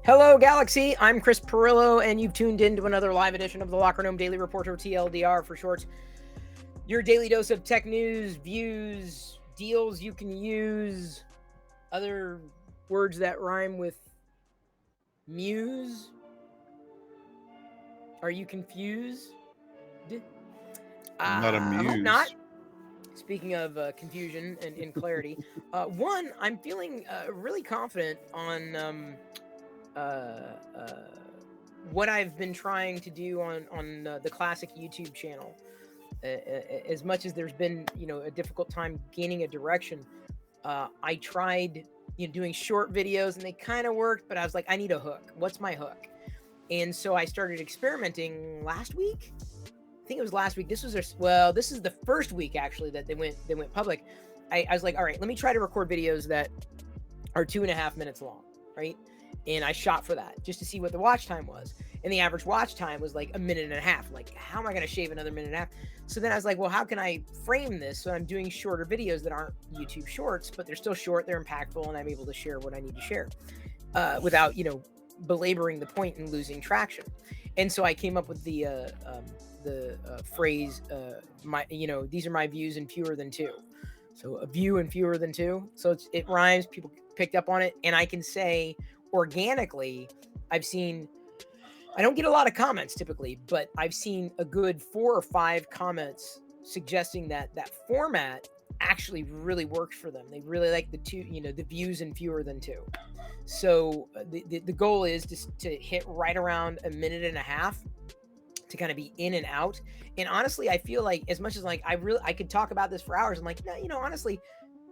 Hello, Galaxy. I'm Chris Pirillo, and you've tuned in to another live edition of the Locker Room Daily Report, or TLDR for short. Your daily dose of tech news, views, deals you can use, other words that rhyme with muse. Are you confused? I'm not I hope not. amused. Speaking of confusion and clarity, one, I'm feeling really confident on what I've been trying to do on the classic YouTube channel. As much as there's been a difficult time gaining a direction, I tried doing short videos and they kind of worked, but I was like, I need a hook. What's my hook? And so I started experimenting last week. I think it was last week. This is this is the first week actually that they went public. I was like, all right, let me try to record videos that are 2.5 minutes long, right? And I shot for that just to see what the watch time was. And the average watch time was like 1.5 minutes. Like, how am I going to shave another 1.5 minutes? So then I was like, well, how can I frame this? So I'm doing shorter videos that aren't YouTube shorts, but they're still short, they're impactful, and I'm able to share what I need to share without, belaboring the point and losing traction. And so I came up with the phrase, these are my views and fewer than two. So a view and fewer than two. So it rhymes. People picked up on it, and I can say organically, I don't get a lot of comments typically, but I've seen a good 4 or 5 comments suggesting that format actually really works for them. They really like the views and fewer than two. So the goal is to hit right around 1.5 minutes to kind of be in and out. And honestly, I feel like as much as like I could talk about this for hours. I'm like, no, honestly,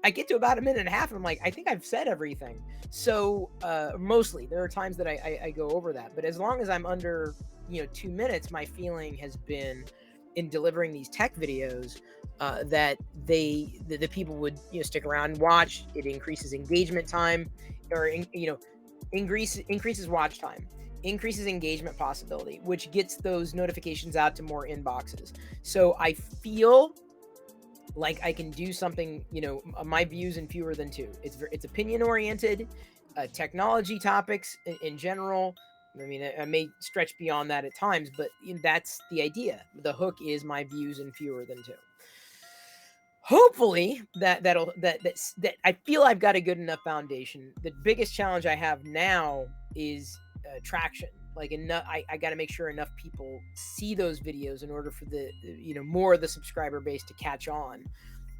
I get to about 1.5 minutes and I'm like, I think I've said everything. So mostly there are times that I go over that, but as long as I'm under 2 minutes, my feeling has been in delivering these tech videos that the people would stick around and watch. It increases engagement time, or increases watch time, increases engagement possibility, which gets those notifications out to more inboxes. So I feel like I can do something, my views and fewer than two. It's opinion oriented, technology topics in general. I mean, I may stretch beyond that at times, but that's the idea. The hook is my views and fewer than two. Hopefully that I feel I've got a good enough foundation. The biggest challenge I have now is traction. Like, enough, I got to make sure enough people see those videos in order for the more of the subscriber base to catch on.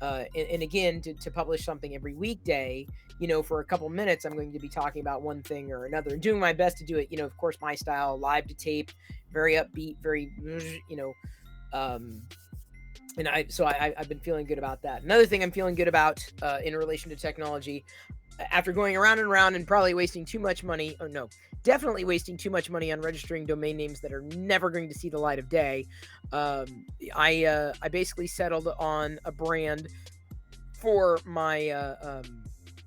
And again, to publish something every weekday, for a couple minutes, I'm going to be talking about one thing or another and doing my best to do it, of course, my style, live to tape, very upbeat, very, and I've been feeling good about that. Another thing I'm feeling good about in relation to technology, after going around and around and probably wasting too much money, or no, definitely wasting too much money on registering domain names that are never going to see the light of day, I basically settled on a brand for my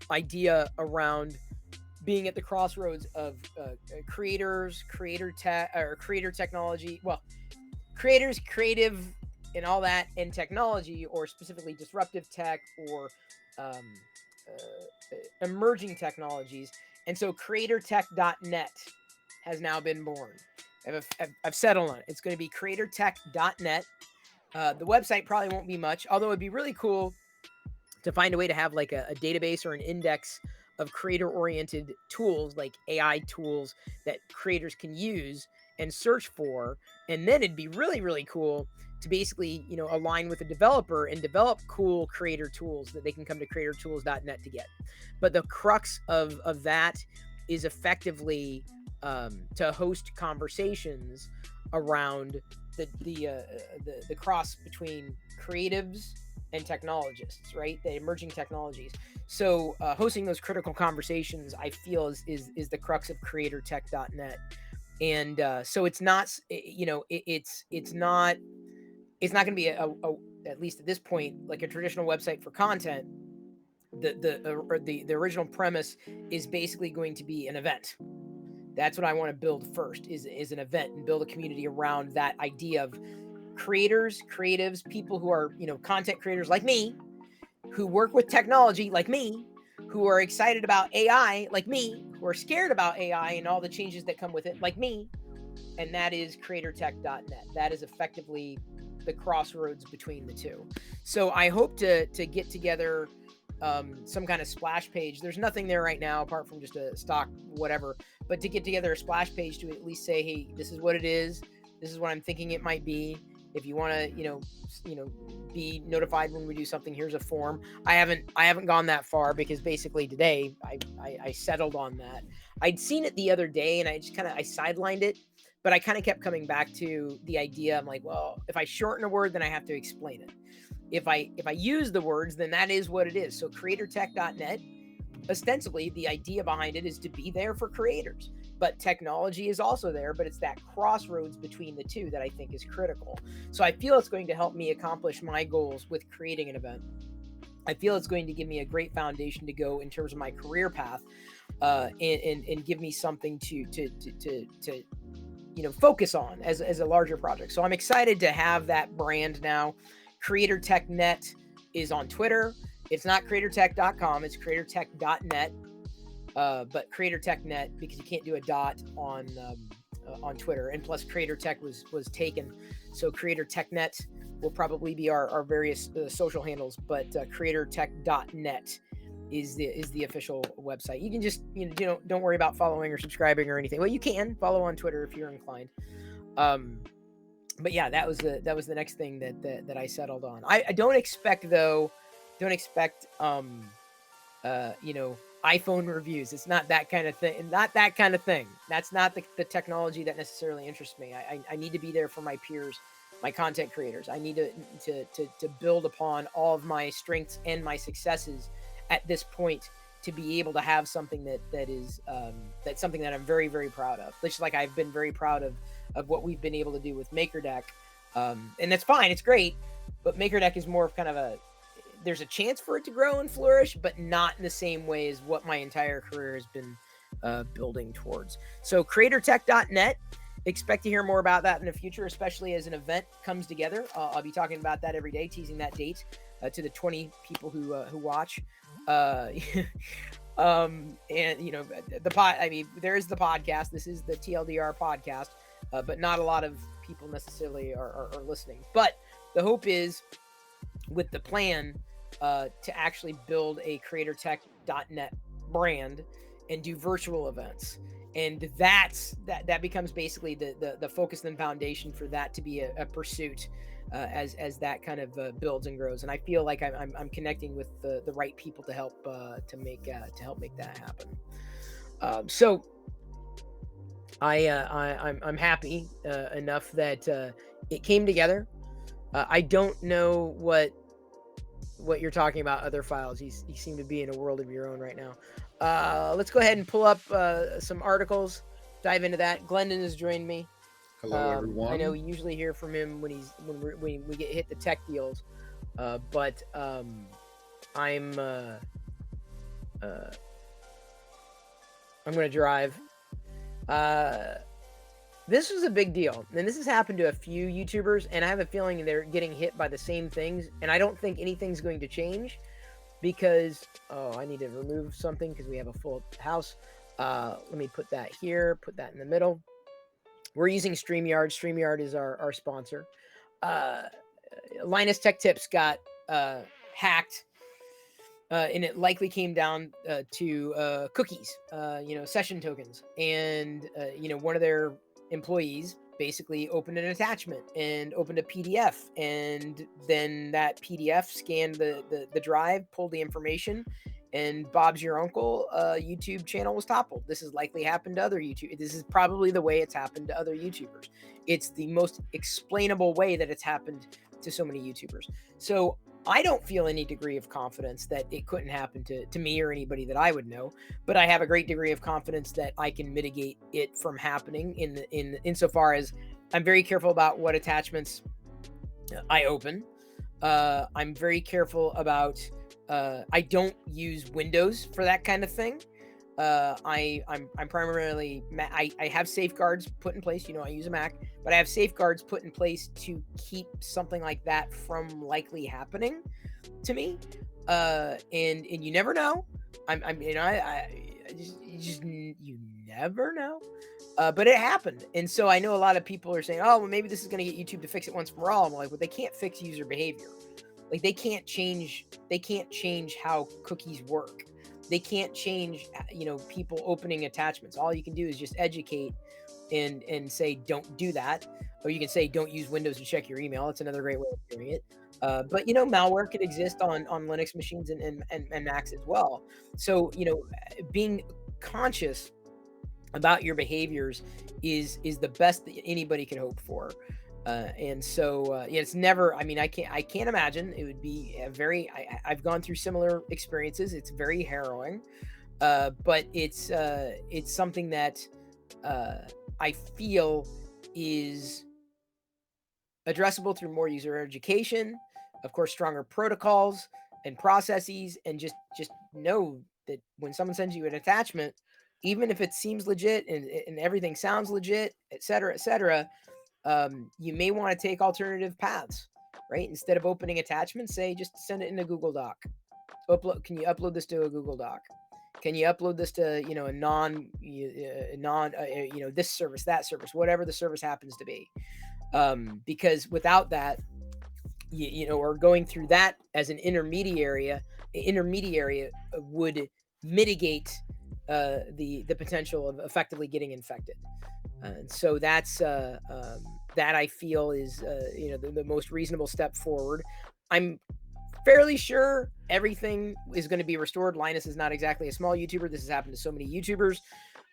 idea around being at the crossroads of creator technology. Well, creators, creative, and all that, and technology, or specifically disruptive tech, or emerging technologies. And so creatortech.net has now been born. I've settled on it. It's going to be creatortech.net. The website probably won't be much, although it'd be really cool to find a way to have like a database or an index of creator-oriented tools, like AI tools that creators can use and search for. And then it'd be really, really cool to basically, align with a developer and develop cool creator tools that they can come to creatortools.net to get. But the crux of that is effectively to host conversations around the cross between creatives and technologists, right? The emerging technologies. So hosting those critical conversations, I feel, is the crux of creatortech.net. And so it's not, it's not going to be at least at this point, like a traditional website for content. The original premise is basically going to be an event. That's what I want to build first, is an event, and build a community around that idea of creators, creatives, people who are, content creators like me, who work with technology like me, who are excited about AI, like me, who are scared about AI and all the changes that come with it, like me, and that is creatortech.net. That is effectively the crossroads between the two. So I hope to get together some kind of splash page. There's nothing there right now apart from just a stock whatever, but to get together a splash page to at least say, hey, this is what it is. This is what I'm thinking it might be. If you want to, be notified when we do something, here's a form. I haven't gone that far because basically today I settled on that. I'd seen it the other day and I just I sidelined it, but I kind of kept coming back to the idea. I'm like, well, if I shorten a word, then I have to explain it. If I use the words, then that is what it is. So creatortech.net, ostensibly the idea behind it is to be there for creators, but technology is also there, but it's that crossroads between the two that I think is critical. So I feel it's going to help me accomplish my goals with creating an event. I feel it's going to give me a great foundation to go in terms of my career path, and give me something to focus on as a larger project. So I'm excited to have that brand now. CreatorTechNet is on Twitter. It's not creatortech.com. It's creatortech.net. But CreatorTechNet, because you can't do a dot on Twitter, and plus CreatorTech was taken, so CreatorTechNet will probably be our various social handles. But CreatorTech.net is the official website. You can just don't worry about following or subscribing or anything. Well, you can follow on Twitter if you're inclined. But yeah, that was the next thing that I settled on. I don't expect iPhone reviews. It's not that kind of thing. That's not the technology that necessarily interests me. I need to be there for my peers, my content creators. I need to build upon all of my strengths and my successes at this point to be able to have something that's something that I'm very, very proud of. Just like I've been very proud of what we've been able to do with MakerDeck. And that's fine. It's great. But MakerDeck is more of kind of there's a chance for it to grow and flourish, but not in the same way as what my entire career has been building towards. So creatortech.net, expect to hear more about that in the future, especially as an event comes together. I'll be talking about that every day, teasing that date to the 20 people who watch. And there is the podcast. This is the TLDR podcast, but not a lot of people necessarily are listening. But the hope is, with the plan, to actually build a creatortech.net brand and do virtual events. And that becomes basically the focus and foundation for that to be a pursuit as that kind of builds and grows. And I feel like I'm connecting with the right people to help make that happen. So I'm happy enough that it came together. I don't know what you're talking about, other files. You seem to be in a world of your own right now. Let's go ahead and pull up some articles, dive into that. Glendon has joined me. Hello, everyone. I know we usually hear from him when we get hit the tech deals, but I'm going to drive. This was a big deal, and this has happened to a few YouTubers, and I have a feeling they're getting hit by the same things, and I don't think anything's going to change because, I need to remove something because we have a full house. Let me put that here, put that in the middle. We're using StreamYard. StreamYard is our sponsor. Linus Tech Tips got hacked, and it likely came down to cookies, session tokens, and one of their employees basically opened an attachment and opened a PDF, and then that PDF scanned the drive, pulled the information, and Bob's Your Uncle YouTube channel was toppled. This has likely happened to other YouTubers. This is probably the way it's happened to other YouTubers. It's the most explainable way that it's happened to so many YouTubers. So I don't feel any degree of confidence that it couldn't happen to me or anybody that I would know, but I have a great degree of confidence that I can mitigate it from happening insofar as I'm very careful about what attachments I open. I'm very careful about I don't use Windows for that kind of thing. I'm primarily I have safeguards put in place. I use a Mac, but I have safeguards put in place to keep something like that from likely happening to me. And you never know, You never know. But it happened. And so I know a lot of people are saying, oh, well, maybe this is going to get YouTube to fix it once for all. I'm like, well, they can't fix user behavior. Like they can't change how cookies work. They can't change, people opening attachments. All you can do is just educate and say, don't do that. Or you can say, don't use Windows to check your email. It's another great way of doing it. But malware could exist on Linux machines and Macs as well. So, being conscious about your behaviors is the best that anybody could hope for. And so it's never, I can't imagine. It would be I've gone through similar experiences. It's very harrowing. But it's something that I feel is addressable through more user education, of course, stronger protocols and processes, and just know that when someone sends you an attachment, even if it seems legit and everything sounds legit, et cetera, you may want to take alternative paths, right? Instead of opening attachments, say just send it in a Google Doc. Can you upload this to a Google Doc? Can you upload this to a non this service, that service, whatever the service happens to be? Because without that, or going through that as an intermediary would mitigate the potential of effectively getting infected. And so that's that I feel is the most reasonable step forward. I'm fairly sure everything is going to be restored. Linus is not exactly a small YouTuber. This has happened to so many YouTubers,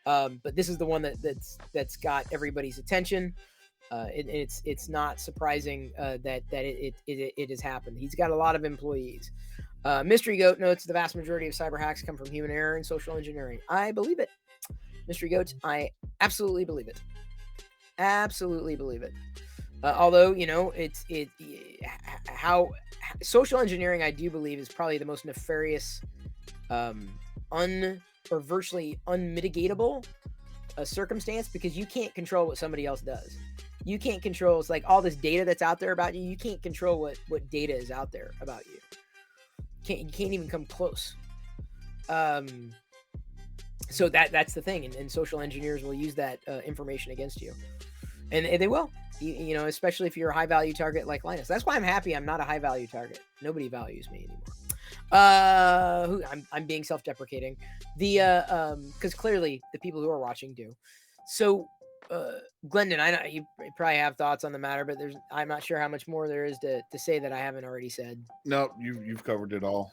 but this is the one that's got everybody's attention. It's not surprising that it has happened. He's got a lot of employees. Mystery Goat notes the vast majority of cyber hacks come from human error and social engineering. I believe it. Mystery Goat, I absolutely believe it. Absolutely believe it. Although, how social engineering, I do believe, is probably the most nefarious, or virtually unmitigatable circumstance, because you can't control what somebody else does. You can't control, it's like all this data that's out there about you. You can't control what data is out there about you. You can't even come close. So that's the thing, and social engineers will use that information against you, and they will. Especially if you're a high value target like Linus. That's why I'm happy I'm not a high value target. Nobody values me anymore. I'm being self-deprecating. Because clearly the people who are watching do. So, Glendon, I know you probably have thoughts on the matter, but I'm not sure how much more there is to say that I haven't already said. No, you've covered it all.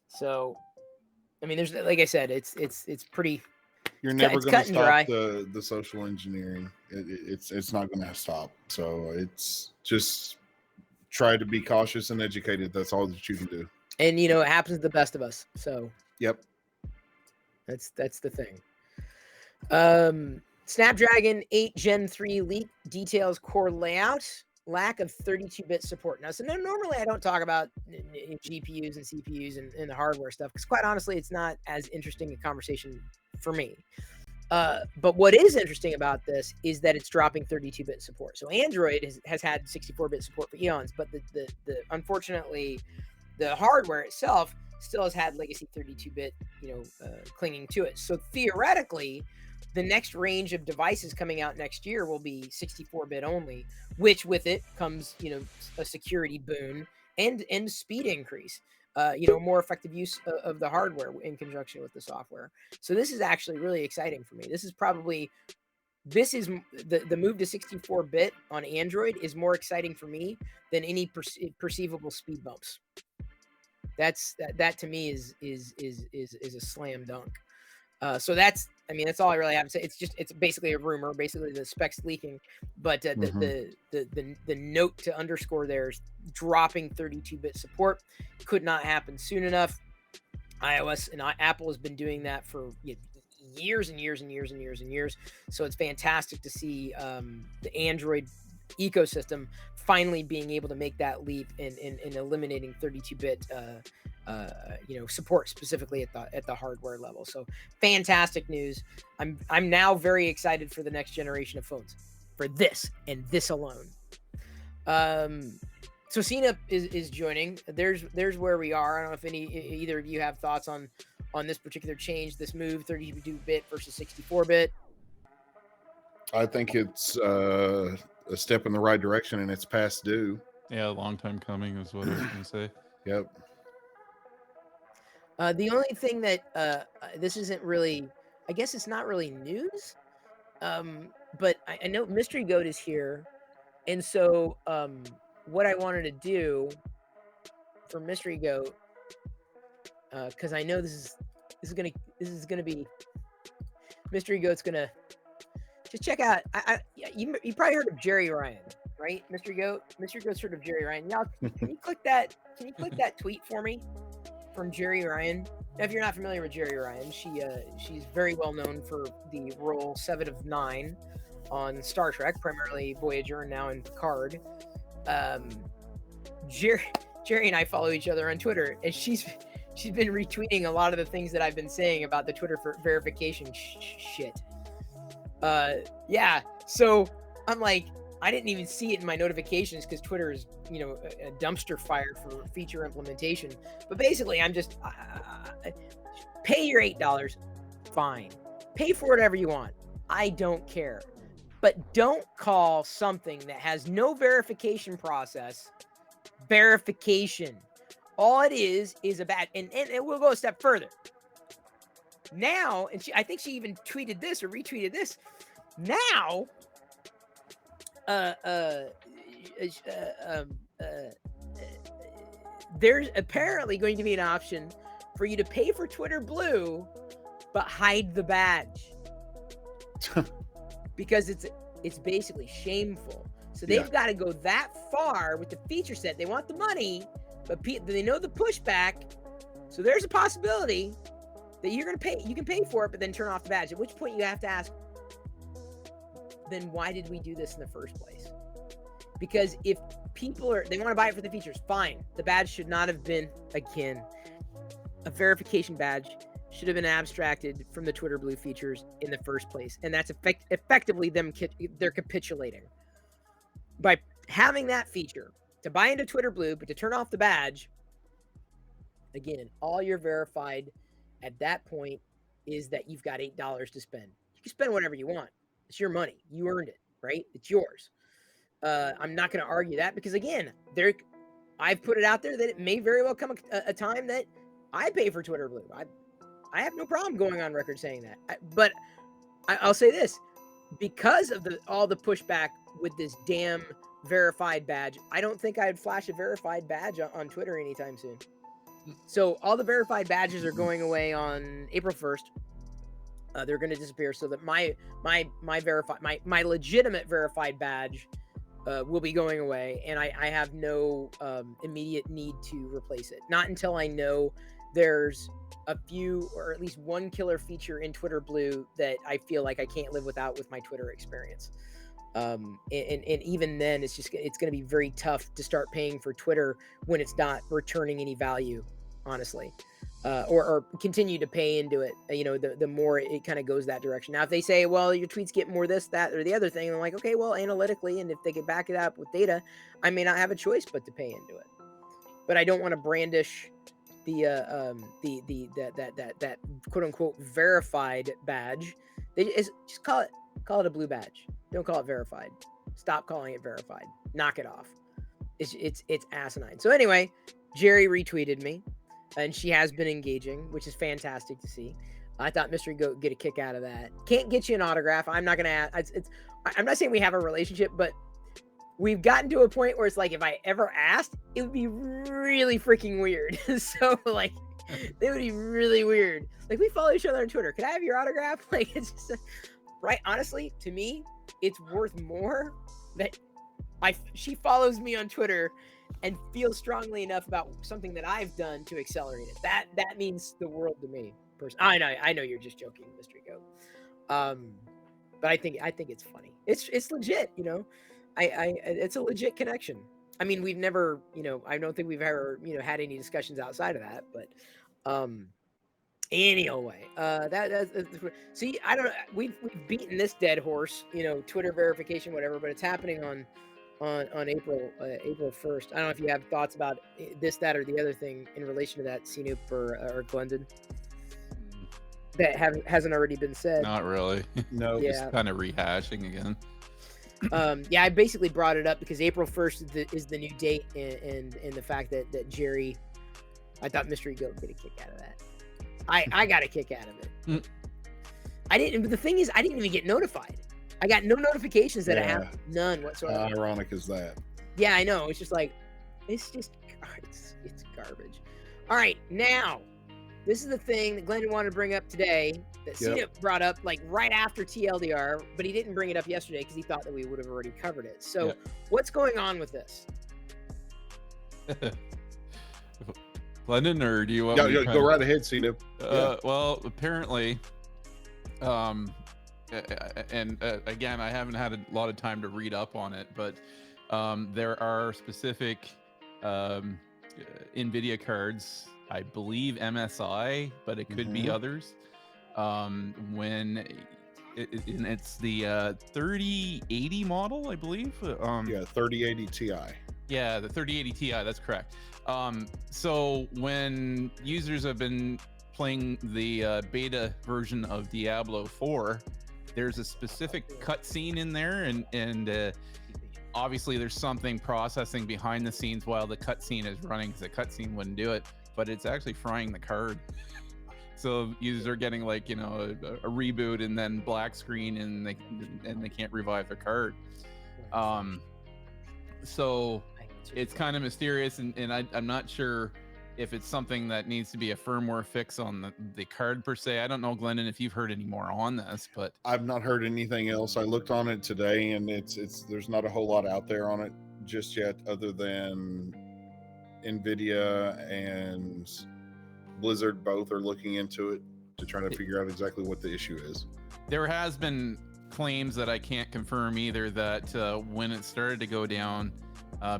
So, there's, like I said, it's pretty. You're never going to stop the social engineering. It's not going to stop. So it's just try to be cautious and educated. That's all that you can do. And it happens to the best of us. So yep, that's the thing. Snapdragon 8 Gen 3 leak details core layout, lack of 32-bit support. Now, so normally I don't talk about GPUs and CPUs and the hardware stuff, because quite honestly, it's not as interesting a conversation for me. But what is interesting about this is that it's dropping 32-bit support. So Android has had 64-bit support for eons, but the unfortunately, the hardware itself still has had legacy 32-bit, clinging to it. So theoretically, the next range of devices coming out next year will be 64-bit only, which with it comes, a security boon and speed increase. More effective use of the hardware in conjunction with the software. So this is actually really exciting for me. This is the move to 64-bit on Android is more exciting for me than any perceivable speed bumps. That to me is a slam dunk. So that's all I really have to say. It's basically a rumor, basically the specs leaking, but the note to underscore there is dropping 32-bit support could not happen soon enough. iOS and Apple has been doing that for years and years and years and years and years. So it's fantastic to see the Android ecosystem finally being able to make that leap in eliminating 32-bit support specifically at the hardware level. So fantastic news. I'm now very excited for the next generation of phones, for this and this alone. So CNUP is joining. There's where we are. I don't know if either of you have thoughts on this particular change, this move, 32-bit versus 64-bit. I think it's a step in the right direction, and it's past due. Yeah, a long time coming is what I was going to say. Yep. The only thing that this isn't really, I guess it's not really news, but I know Mystery Goat is here, and so what I wanted to do for Mystery Goat, because I know this is gonna be Mystery Goat's gonna just check out. You probably heard of Jerry Ryan, right? Mystery Goat. Mystery Goat's heard of Jerry Ryan. Now, can you click that? Can you click that tweet for me from Jerry Ryan? Now, if you're not familiar with Jerry Ryan, she's very well known for the role 7 of 9 on Star Trek, primarily Voyager, and now in Picard. Jerry and I follow each other on Twitter, and she's been retweeting a lot of the things that I've been saying about the Twitter verification shit. Yeah, so I'm like, I didn't even see it in my notifications because Twitter is, a dumpster fire for feature implementation. But basically, I'm just pay your $8, fine. Pay for whatever you want. I don't care. But don't call something that has no verification process verification. All it is a badge. And we'll go a step further. Now, and I think she even tweeted this or retweeted this. Now, there's apparently going to be an option for you to pay for Twitter Blue, but hide the badge because it's basically shameful. So they've got to go that far with the feature set. They want the money, but they know the pushback. So there's a possibility that you're going to pay. You can pay for it, but then turn off the badge. At which point you have to ask, then why did we do this in the first place? Because if people they want to buy it for the features, fine. The badge should not have been, again, a verification badge should have been abstracted from the Twitter Blue features in the first place. And that's effectively they're capitulating. By having that feature to buy into Twitter Blue, but to turn off the badge, again, all you're verified at that point is that you've got $8 to spend. You can spend whatever you want. It's your money. You earned it, right? It's yours. I'm not going to argue that because, again, I've put it out there that it may very well come a time that I pay for Twitter Blue. I have no problem going on record saying that. But I'll say this. Because of all the pushback with this damn verified badge, I don't think I'd flash a verified badge on Twitter anytime soon. So all the verified badges are going away on April 1st. They're going to disappear so that my legitimate verified badge will be going away, and I have no immediate need to replace it. Not until I know there's a few or at least one killer feature in Twitter Blue that I feel like I can't live without with my Twitter experience. And even then, it's going to be very tough to start paying for Twitter when it's not returning any value, honestly. Or continue to pay into it, the more it kind of goes that direction. Now, if they say, well, your tweets get more this, that, or the other thing, I'm like, okay, well, analytically, and if they can back it up with data, I may not have a choice but to pay into it. But I don't want to brandish that quote unquote verified badge. Just call it a blue badge. Don't call it verified. Stop calling it verified. Knock it off. It's asinine. So anyway, Jerry retweeted me. And she has been engaging, which is fantastic to see. I thought Mystery Goat get a kick out of that. Can't get you an autograph. I'm not gonna. I'm not saying we have a relationship, but we've gotten to a point where it's like if I ever asked, it would be really freaking weird. So like, it would be really weird. Like we follow each other on Twitter. Can I have your autograph? Like it's just right. Honestly, to me, it's worth more that she follows me on Twitter and feel strongly enough about something that I've done to accelerate it. That means the world to me. I know you're just joking, Mystery Goat. But I think it's funny. It's legit, it's a legit connection. I mean, we've never, I don't think we've ever, had any discussions outside of that, but anyway, see, I don't know. We've beaten this dead horse, Twitter verification, whatever, but it's happening on on April 1st. I don't know if you have thoughts about this, that, or the other thing in relation to that, CNOOP or Glendon, that hasn't already been said. Not really. No. Yeah. Just kind of rehashing again. Yeah, I basically brought it up because April 1st is the new date, and the fact that Jerry, I thought Mystery Goat would get a kick out of that. I got a kick out of it. I didn't. But the thing is, I didn't even get notified. I got no notifications that it happened. None whatsoever. How ironic is that? Yeah, I know. It's just like, it's garbage. All right, now, this is the thing that Glendon wanted to bring up today that CNOOP brought up like right after TLDR, but he didn't bring it up yesterday because he thought that we would have already covered it. So what's going on with this? Glendon, or do you want me to go right ahead, CNOOP? Well, apparently, and again, I haven't had a lot of time to read up on it, but there are specific NVIDIA cards, I believe MSI, but it could be others, when it's the 3080 model, I believe. 3080 Ti. Yeah, the 3080 Ti, that's correct. So when users have been playing the beta version of Diablo 4, there's a specific cutscene in there, and obviously there's something processing behind the scenes while the cutscene is running, because the cutscene wouldn't do it, but it's actually frying the card. So users are getting like, a reboot and then black screen, and they can't revive their card. So it's kind of mysterious, and I'm not sure if it's something that needs to be a firmware fix on the card per se. I don't know, Glendon, if you've heard any more on this, but I've not heard anything else. I looked on it today, and it's there's not a whole lot out there on it just yet, other than NVIDIA and Blizzard both are looking into it to try to figure out exactly what the issue is. There has been claims that I can't confirm either, that when it started to go down,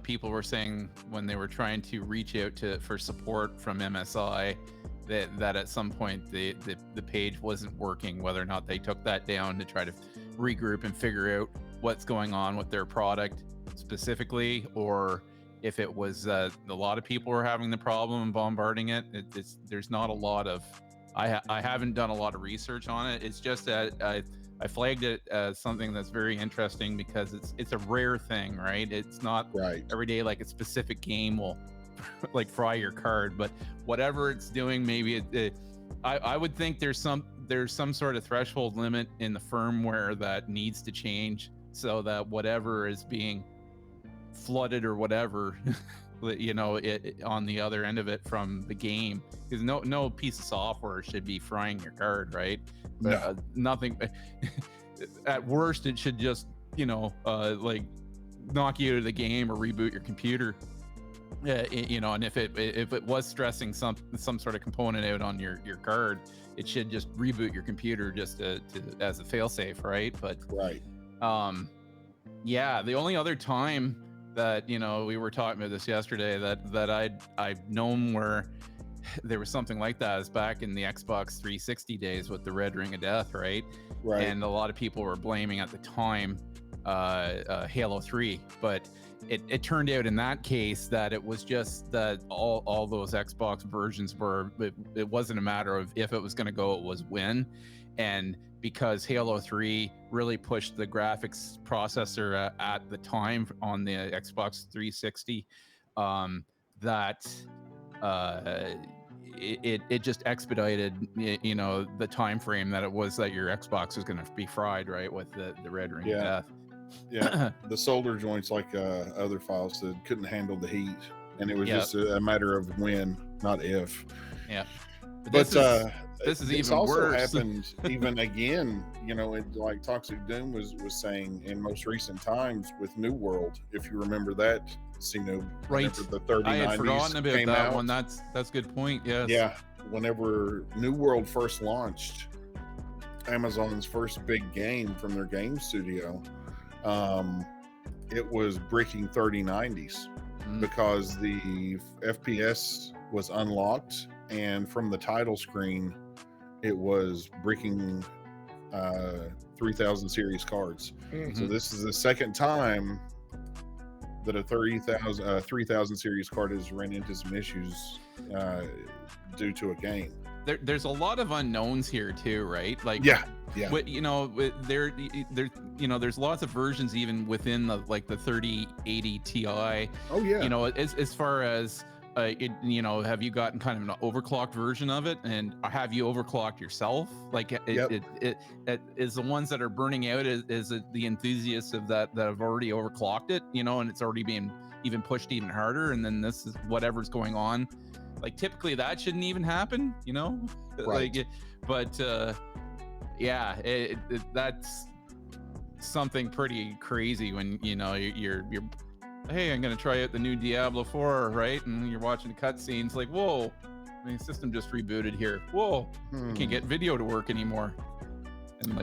people were saying when they were trying to reach out for support from MSI that at some point the page wasn't working, whether or not they took that down to try to regroup and figure out what's going on with their product specifically, or if it was a lot of people were having the problem and bombarding it. There's not a lot of, I haven't done a lot of research on it. It's just that I flagged it as something that's very interesting because it's a rare thing, right? It's not every day like a specific game will like fry your card, but whatever it's doing, maybe I would think there's some sort of threshold limit in the firmware that needs to change so that whatever is being flooded or whatever, on the other end of it from the game, because no piece of software should be frying your card, right? No. Nothing. At worst, it should just like knock you out of the game or reboot your computer. And if it was stressing some sort of component out on your card, it should just reboot your computer just to as a failsafe, right? But the only other time that we were talking about this yesterday that I've known where there was something like that is back in the Xbox 360 days with the Red Ring of Death, right? And a lot of people were blaming at the time Halo 3, but it turned out in that case that it was just that all those Xbox versions were, it wasn't a matter of if it was going to go, it was when. And because Halo 3 really pushed the graphics processor at the time on the Xbox 360, it just expedited the time frame that it was that your Xbox was going to be fried, right, with the Red Ring of Death. Yeah, the solder joints, like other files, that couldn't handle the heat, and it was just a matter of when, not if. Yeah, but this is even also worse. Happened even again, like Toxic Doom was saying in most recent times with New World, if you remember that, right? The 3090s I had forgotten about came that out. one. That's a good point. Yes. Yeah, whenever New World first launched, Amazon's first big game from their game studio, it was bricking 3090s because the FPS was unlocked, and from the title screen it was bricking 3000 series cards. So this is the second time that a 3000 series card has ran into some issues due to a game. There's a lot of unknowns here too, right? Like, Yeah. There's lots of versions even within the 3080 Ti. Oh yeah. As far as have you gotten kind of an overclocked version of it, and have you overclocked yourself? Like, it is the ones that are burning out, is it the enthusiasts of that have already overclocked it, and it's already being even pushed even harder, and then this is whatever's going on. Like, typically that shouldn't even happen, Right. That's something pretty crazy when you're hey, I'm gonna try out the new Diablo 4, right? And you're watching the cutscenes, like, whoa, the system just rebooted here. Whoa, I can't get video to work anymore. And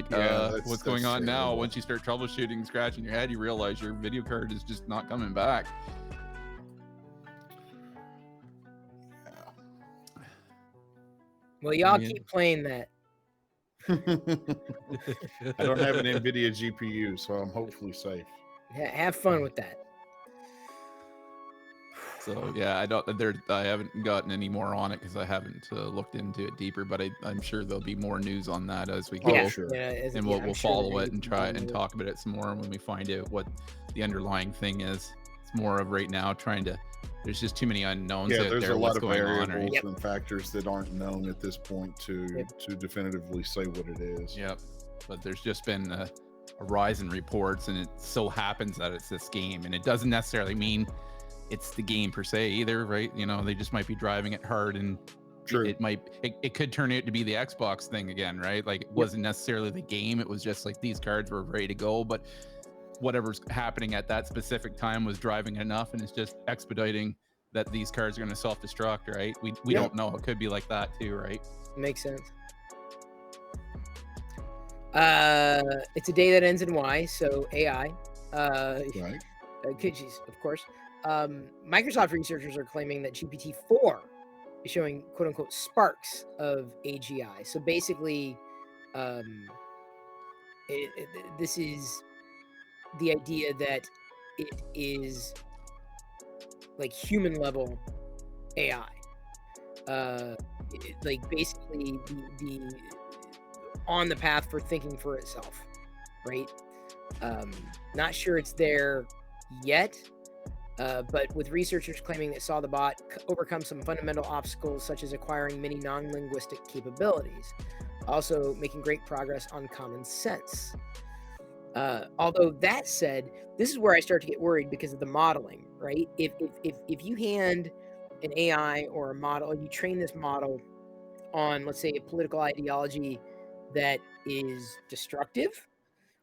what's going on now? Once you start troubleshooting, scratching your head, you realize your video card is just not coming back. Well, y'all keep playing that. I don't have an NVIDIA GPU, so I'm hopefully safe. Have fun with that. So yeah, I haven't gotten any more on it because I haven't looked into it deeper. But I'm sure there'll be more news on that as we go. Yeah, sure. And we'll follow it and try and talk about it some more when we find out what the underlying thing is. It's more of right now trying to. There's just too many unknowns. Yeah, there's a lot of variables and factors that aren't known at this point to definitively say what it is. Yep. But there's just been a rise in reports, and it so happens that it's this game, and it doesn't necessarily mean it's the game per se either, right? They just might be driving it hard, and True. it could turn out to be the Xbox thing again, right? Like, it wasn't necessarily the game, it was just like these cards were ready to go, but whatever's happening at that specific time was driving enough, and it's just expediting that these cards are going to self-destruct, right? We don't know. It could be like that too, right? Makes sense. It's a day that ends in Y, so AI. Right. Of course. Microsoft researchers are claiming that GPT-4 is showing quote-unquote sparks of AGI. So basically, this is the idea that it is like human level AI. Basically the on the path for thinking for itself, right? Not sure it's there yet. But with researchers claiming that saw the bot overcome some fundamental obstacles, such as acquiring many non-linguistic capabilities, also making great progress on common sense. Although that said, this is where I start to get worried because of the modeling, right? If you hand an AI or a model, you train this model on, let's say, a political ideology that is destructive,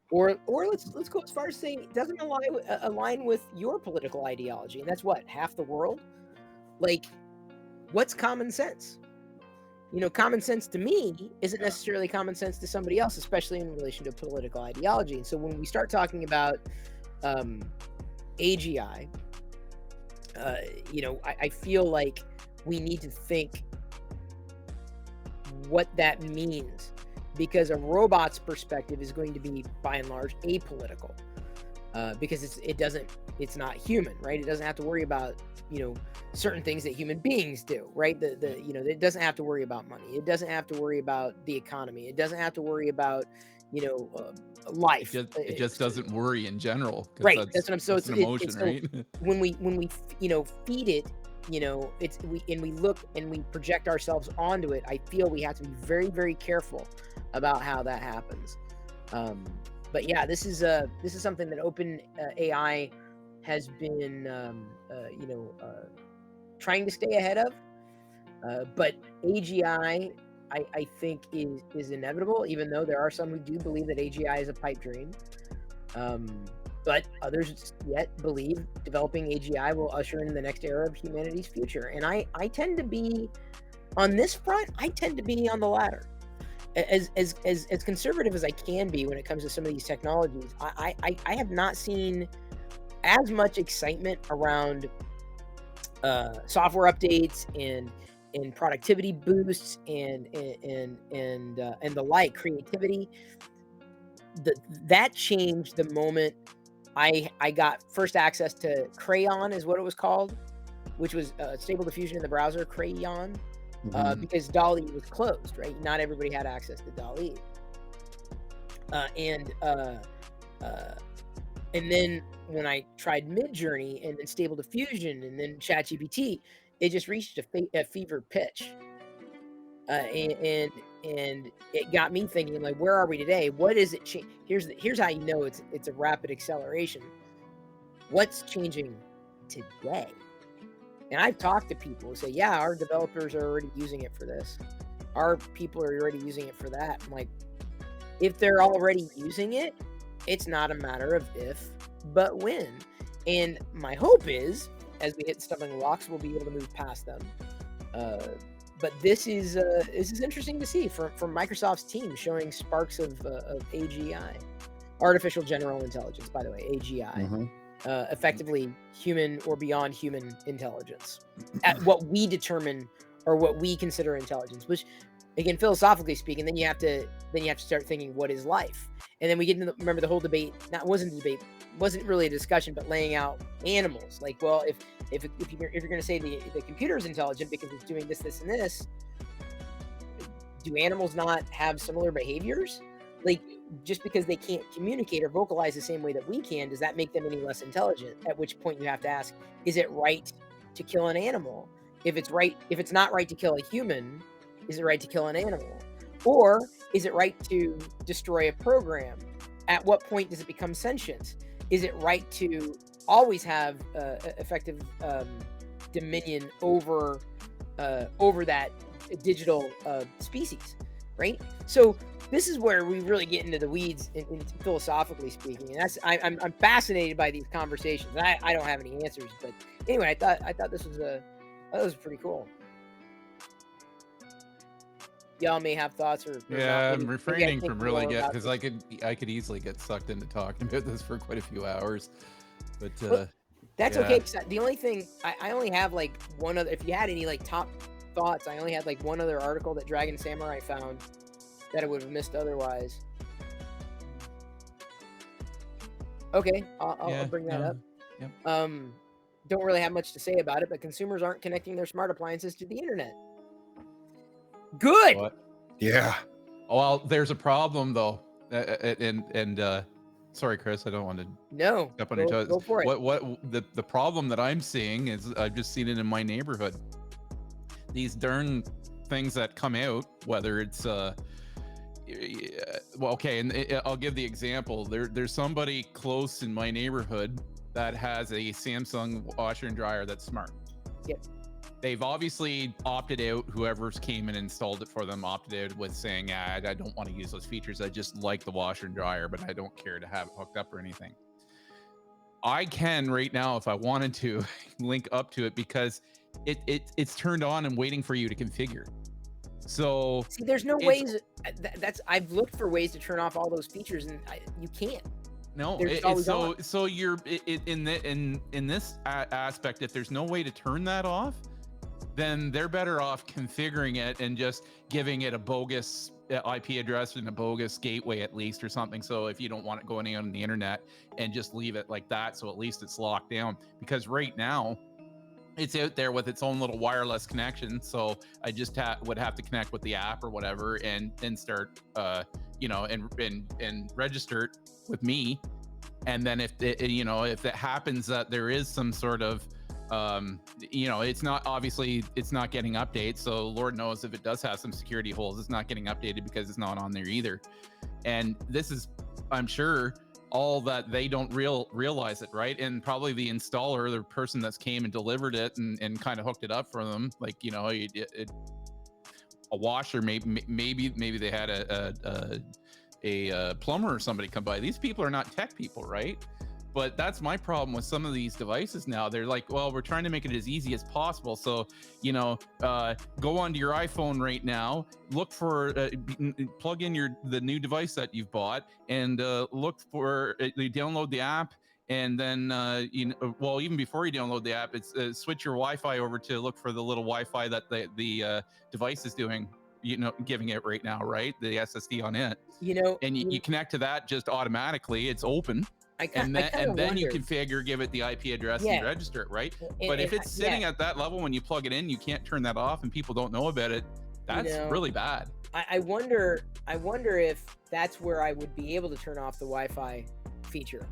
or let's go as far as saying it doesn't align with your political ideology, and that's what, half the world. Like, what's common sense? Common sense to me isn't necessarily common sense to somebody else, especially in relation to political ideology. And so when we start talking about AGI, I feel like we need to think what that means, because a robot's perspective is going to be, by and large, apolitical, because it's not human, right? It doesn't have to worry about certain things that human beings do, right? It doesn't have to worry about money. It doesn't have to worry about the economy. It doesn't have to worry about life. It just doesn't worry in general, right? That's what I'm. So it's an emotion, right? When we feed it, we look and we project ourselves onto it, I feel we have to be very, very careful about how that happens. But yeah, this is something that Open AI has been trying to stay ahead of. But AGI, I think is inevitable, even though there are some who do believe that AGI is a pipe dream. But others yet believe developing AGI will usher in the next era of humanity's future. And I tend to be, on this front, I tend to be on the latter. As conservative as I can be when it comes to some of these technologies, I have not seen as much excitement around software updates and productivity boosts and the like, creativity. That changed the moment I got first access to Crayon, is what it was called, which was Stable Diffusion in the browser, Crayon, because DALL-E was closed, right? Not everybody had access to DALL-E. And then when I tried Midjourney and then Stable Diffusion and then ChatGPT, it just reached a fever pitch. And it got me thinking, like, where are we today? What is it? Here's how you know it's a rapid acceleration. What's changing today? And I've talked to people who say, yeah, our developers are already using it for this. Our people are already using it for that. I'm like, if they're already using it, it's not a matter of if, but when. And my hope is, as we hit stumbling blocks, we'll be able to move past them. But this is interesting to see from Microsoft's team showing sparks of AGI, artificial general intelligence. By the way, AGI, effectively human or beyond human intelligence, at what we determine or what we consider intelligence. Which, again, philosophically speaking, then you have to start thinking, what is life? And then we get into remember the whole debate. Wasn't really a discussion, but laying out animals. Like, well, if you're going to say the computer is intelligent because it's doing this, and this, do animals not have similar behaviors? Like, just because they can't communicate or vocalize the same way that we can, does that make them any less intelligent? At which point you have to ask, is it right to kill an animal? If it's not right to kill a human, is it right to kill an animal? Or is it right to destroy a program? At what point does it become sentient? Is it right to always have effective dominion over that digital species, right? So this is where we really get into the weeds, philosophically speaking, and I'm fascinated by these conversations. I don't have any answers, but anyway, I thought this was pretty cool. Y'all may have thoughts or yeah, I'm refraining from really because I could easily get sucked into talking about this for quite a few hours, but that's okay. The only thing I only have like one other. If you had any like top thoughts, I only had like one other article that Dragon Samurai found that I would have missed otherwise. Okay, I'll bring that up. Yep. Don't really have much to say about it, but consumers aren't connecting their smart appliances to the internet. Good. What? Yeah. Well, there's a problem though, and sorry, Chris, I don't want to step on your toes. Go for it. What the problem that I'm seeing is I've just seen it in my neighborhood. These darn things that come out, whether it's well, okay, and I'll give the example. There's somebody close in my neighborhood that has a Samsung washer and dryer that's smart. Yep. They've obviously opted out. Whoever's came and installed it for them opted out with saying, I don't want to use those features. I just like the washer and dryer, but I don't care to have it hooked up or anything. I can right now, if I wanted to, link up to it because it's turned on and waiting for you to configure. So see, there's no ways. I've looked for ways to turn off all those features, and you can't. No, so you're in this aspect. If there's no way to turn that off, then they're better off configuring it and just giving it a bogus IP address and a bogus gateway at least or something. So if you don't want it going on the internet, and just leave it like that, so at least it's locked down. Because right now, it's out there with its own little wireless connection. So I just would have to connect with the app or whatever, and then start, and register it with me. And then if it happens that there is some sort of it's not getting updates, so Lord knows if it does have some security holes, it's not getting updated because it's not on there either. And this is, I'm sure, all that they don't realize it, right? And probably the installer, the person that's came and delivered it and kind of hooked it up for them, like a washer, maybe they had a plumber or somebody come by. These people are not tech people, right? But that's my problem with some of these devices now. They're like, well, we're trying to make it as easy as possible. So, go onto your iPhone right now, look for, plug in the new device that you've bought, and look for, you download the app, and then, even before you download the app, it's switch your Wi-Fi over to look for the little Wi-Fi that the device is doing, giving it right now, right? The SSD on it. And you connect to that just automatically. It's open. And then you configure, give it the IP address and register it, right? But if it's sitting at that level when you plug it in, you can't turn that off and people don't know about it. That's really bad. I wonder if that's where I would be able to turn off the Wi-Fi feature.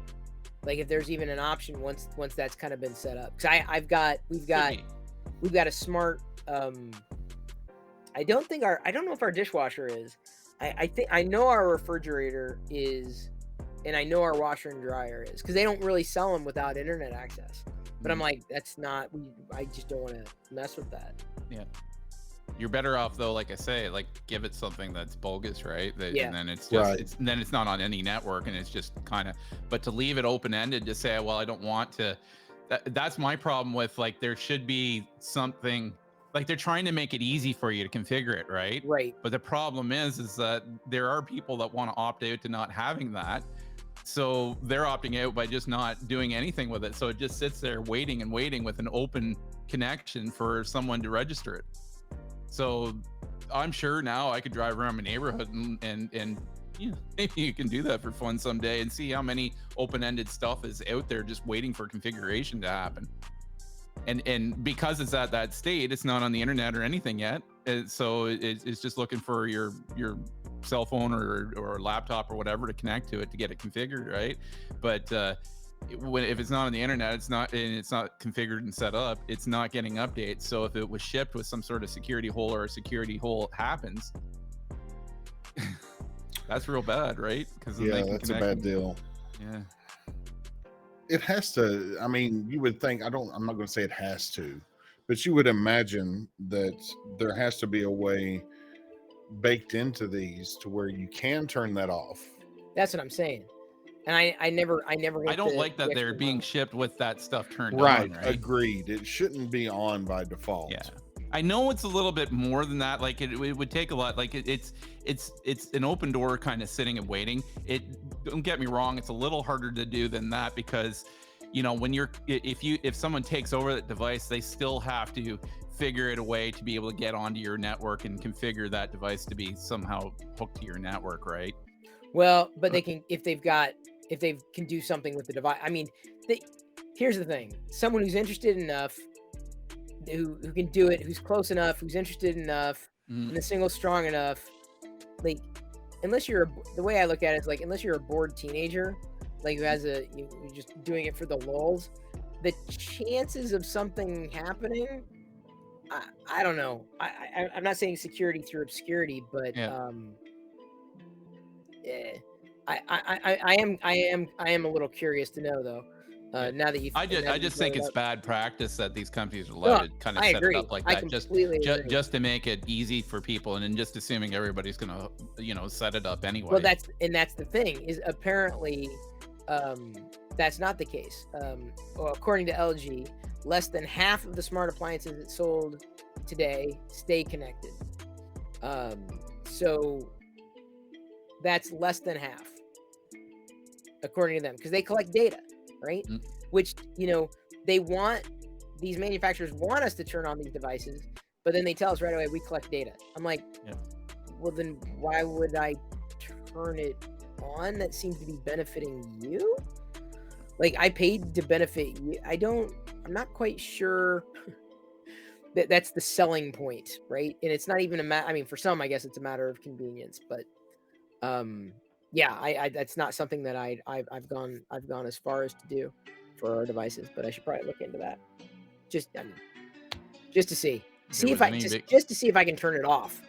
Like if there's even an option once that's kind of been set up. Because we've got a smart I don't know if our dishwasher is. I know our refrigerator is, and I know our washer and dryer is, because they don't really sell them without internet access. But I'm like, I just don't want to mess with that. Yeah. You're better off though, like I say, like give it something that's bogus, right? And then it's just then it's not on any network, and it's just kind of. But to leave it open ended to say, well, I don't want to. That's my problem with, like, there should be something, like they're trying to make it easy for you to configure it, right? Right. But the problem is that there are people that want to opt out to not having that. So they're opting out by just not doing anything with it. So it just sits there waiting and waiting with an open connection for someone to register it. So I'm sure now I could drive around my neighborhood and maybe you can do that for fun someday and see how many open-ended stuff is out there just waiting for configuration to happen. And because it's at that state, it's not on the internet or anything yet. So it's just looking for your cell phone or laptop or whatever to connect to it to get it configured, right? But if it's not on the internet, it's not configured and set up, it's not getting updates. So if it was shipped with some sort of security hole, or a security hole happens, that's real bad, right? Because that's a bad deal. Yeah. It has to. I mean, you would think. I'm not going to say it has to, but you would imagine that there has to be a way baked into these to where you can turn that off. That's what I'm saying. And I never. I don't like that they're being shipped with that stuff turned on. Right. Agreed. It shouldn't be on by default. Yeah. I know it's a little bit more than that. Like it would take a lot. Like it's an open door kind of sitting and waiting. Don't get me wrong, it's a little harder to do than that, because when if someone takes over that device, they still have to figure it a way to be able to get onto your network and configure that device to be somehow hooked to your network, right? Well, but they can, if they can do something with the device. I mean, here's the thing: someone who's interested enough, who can do it, who's close enough, who's interested enough, and the single's strong enough. Like, the way I look at it is, like, unless you're a bored teenager, like who has you're just doing it for the lulz, the chances of something happening, I don't know. I'm not saying security through obscurity, but I am a little curious to know, though. Now that you, I just think it's bad practice that these companies are allowed to kind of set it up like that, just to make it easy for people, and then just assuming everybody's gonna set it up anyway. Well, that's the thing, is apparently that's not the case. Well, according to LG, less than half of the smart appliances that sold today stay connected. So that's less than half, according to them, because they collect data, right? Which, these manufacturers want us to turn on these devices, but then they tell us right away, we collect data. I'm like, well, then why would I turn it on? That seems to be benefiting you. Like, I paid to benefit you. I'm not quite sure that that's the selling point, right? And it's not even for some, I guess it's a matter of convenience, but that's not something that I've gone as far as to do for our devices, but I should probably look into that. Just to see if I can turn it off.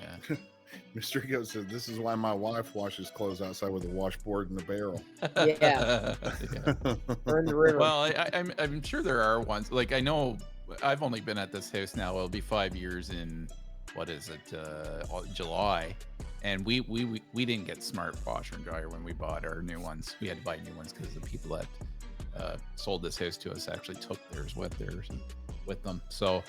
Yeah. Mr. Ego says, this is why my wife washes clothes outside with a washboard and a barrel. Yeah. Burn the river. Well, I'm sure there are ones. Like, I know I've only been at this house now. It'll be 5 years in, what is it, July. And we didn't get smart washer and dryer when we bought our new ones. We had to buy new ones because the people that sold this house to us actually took theirs with them. So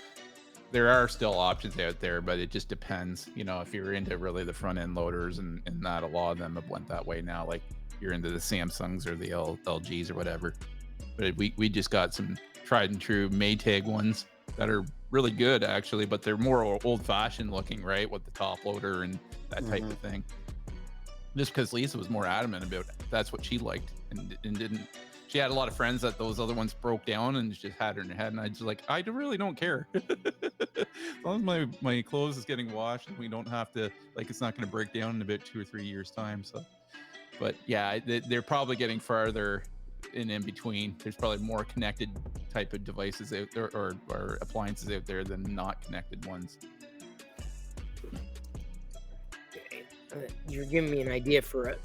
there are still options out there, but it just depends. If you're into really the front end loaders, and not a lot of them have went that way now. Like, you're into the Samsungs or the LGs or whatever. But we just got some tried and true Maytag ones that are really good, actually, but they're more old fashioned looking, right, with the top loader and that type of thing. just because Lisa was more adamant about that's what she liked and didn't. She had a lot of friends that those other ones broke down and just had her in her head, and I just like, I really don't care. As long as my clothes is getting washed and we don't have to, like, it's not going to break down in about 2 or 3 years time. So, but yeah, they're probably getting farther in between. There's probably more connected type of devices out there or appliances out there than not connected ones. You're giving me an idea for a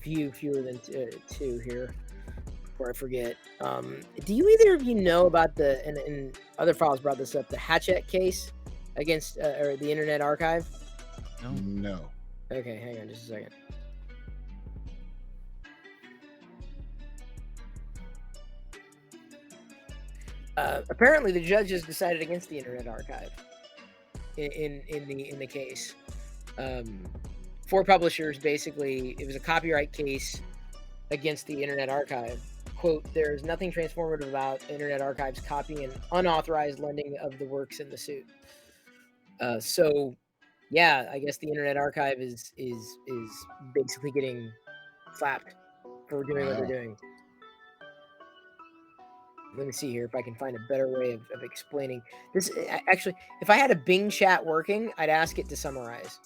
view fewer than two here. Before I forget, do you either of you know about the and other files brought this up, the Hatchet case against or the Internet Archive? No. Okay, hang on just a second. Apparently, the judge has decided against the Internet Archive in the case. 4 publishers, basically, it was a copyright case against the Internet Archive. Quote, "There's nothing transformative about Internet Archive's copying and unauthorized lending of the works in the suit." So, yeah, I guess the Internet Archive is basically getting slapped for doing what they're doing. Let me see here if I can find a better way of explaining this. Actually, if I had a Bing chat working, I'd ask it to summarize.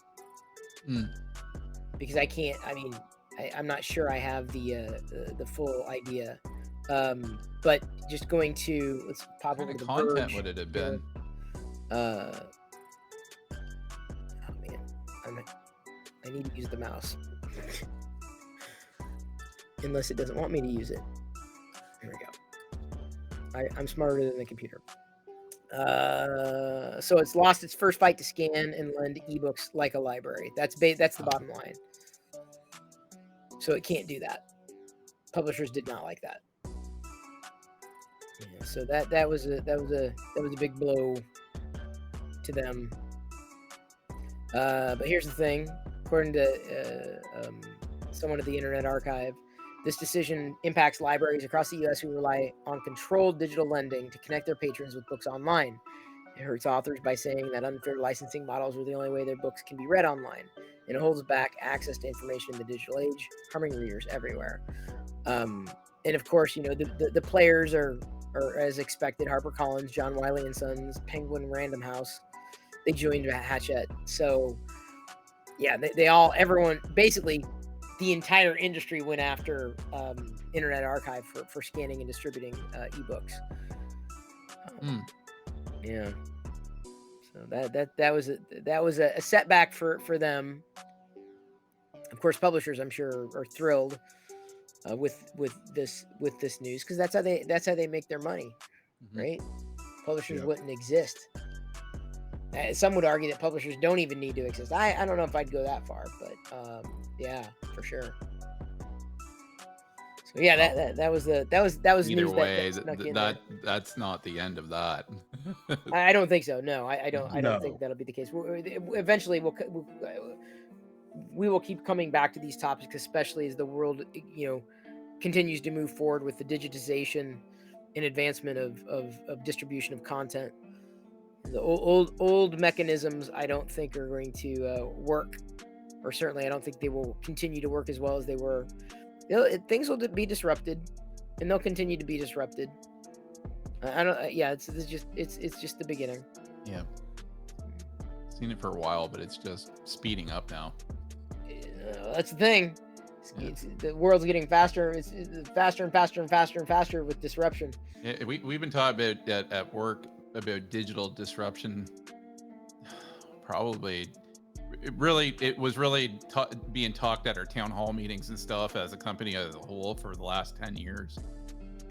Because I can't. I mean, I'm not sure I have the full idea. But just going to, let's pop over to the content Verge. Would it have been? Oh man, I need to use the mouse. Unless it doesn't want me to use it. There we go. I'm smarter than the computer. So it's lost its first fight to scan and lend ebooks like a library. That's the bottom line. So it can't do that. Publishers did not like that. Yeah, so that was a big blow to them. But here's the thing, according to someone at the Internet Archive, this decision impacts libraries across the U.S. who rely on controlled digital lending to connect their patrons with books online. It hurts authors by saying that unfair licensing models are the only way their books can be read online, and it holds back access to information in the digital age, harming readers everywhere. And of course, you know, the players are as expected, HarperCollins, John Wiley & Sons, Penguin Random House. They joined Hatchet. So, yeah, everyone, basically, the entire industry went after Internet Archive for scanning and distributing ebooks. Yeah. So that was a setback for them. Of course, publishers, I'm sure, are thrilled with this news, because that's how they make their money, right? Publishers wouldn't exist. Some would argue that publishers don't even need to exist. I don't know if I'd go that far, but yeah, for sure. So yeah, that was Either news way, that's not the end of that. I don't think so. No, I don't No. think that'll be the case. Eventually, we will keep coming back to these topics, especially as the world, you know, continues to move forward with the digitization and advancement of distribution of content. The old mechanisms, I don't think, are going to work, or certainly I don't think they will continue to work as well as they were. Things will be disrupted, and they'll continue to be disrupted. I don't. Yeah, it's just the beginning. Yeah, seen it for a while, but it's just speeding up now. That's the thing. The world's getting faster. It's faster and faster and faster and faster with disruption. Yeah, we've been talking about at work about digital disruption. Probably, it was really being talked at our town hall meetings and stuff as a company as a whole for the last 10 years.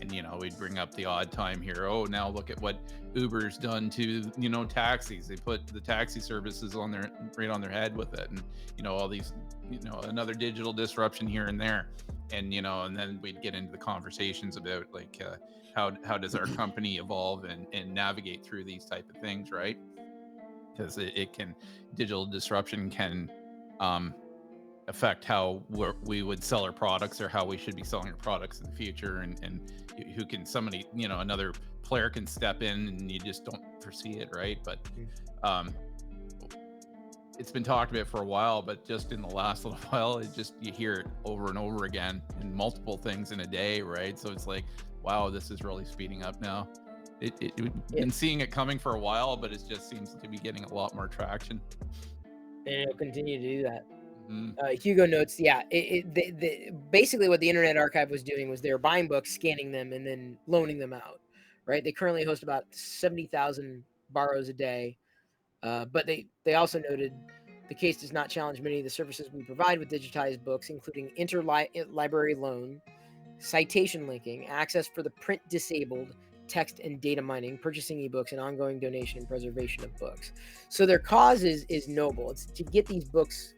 And, you know, we'd bring up the odd time here. Oh, now look at what Uber's done to, you know, taxis. They put the taxi services right on their head with it. And, you know, all these, you know, another digital disruption here and there. And, you know, and then we'd get into the conversations about like, how does our company evolve and navigate through these type of things, right? Because digital disruption can affect how we would sell our products, or how we should be selling our products in the future, and who can somebody, you know, another player can step in and you just don't foresee it, right? But it's been talked about for a while, but just in the last little while, you hear it over and over again in multiple things in a day, right? So it's like, wow, this is really speeding up now. We've been seeing it coming for a while, but it just seems to be getting a lot more traction. And it'll continue to do that. Hugo notes, basically what the Internet Archive was doing was they were buying books, scanning them, and then loaning them out, right? They currently host about 70,000 borrows a day. But they also noted the case does not challenge many of the services we provide with digitized books, including interlibrary loan, citation linking, access for the print disabled, text and data mining, purchasing ebooks, and ongoing donation and preservation of books. So their cause is noble. It's to get these books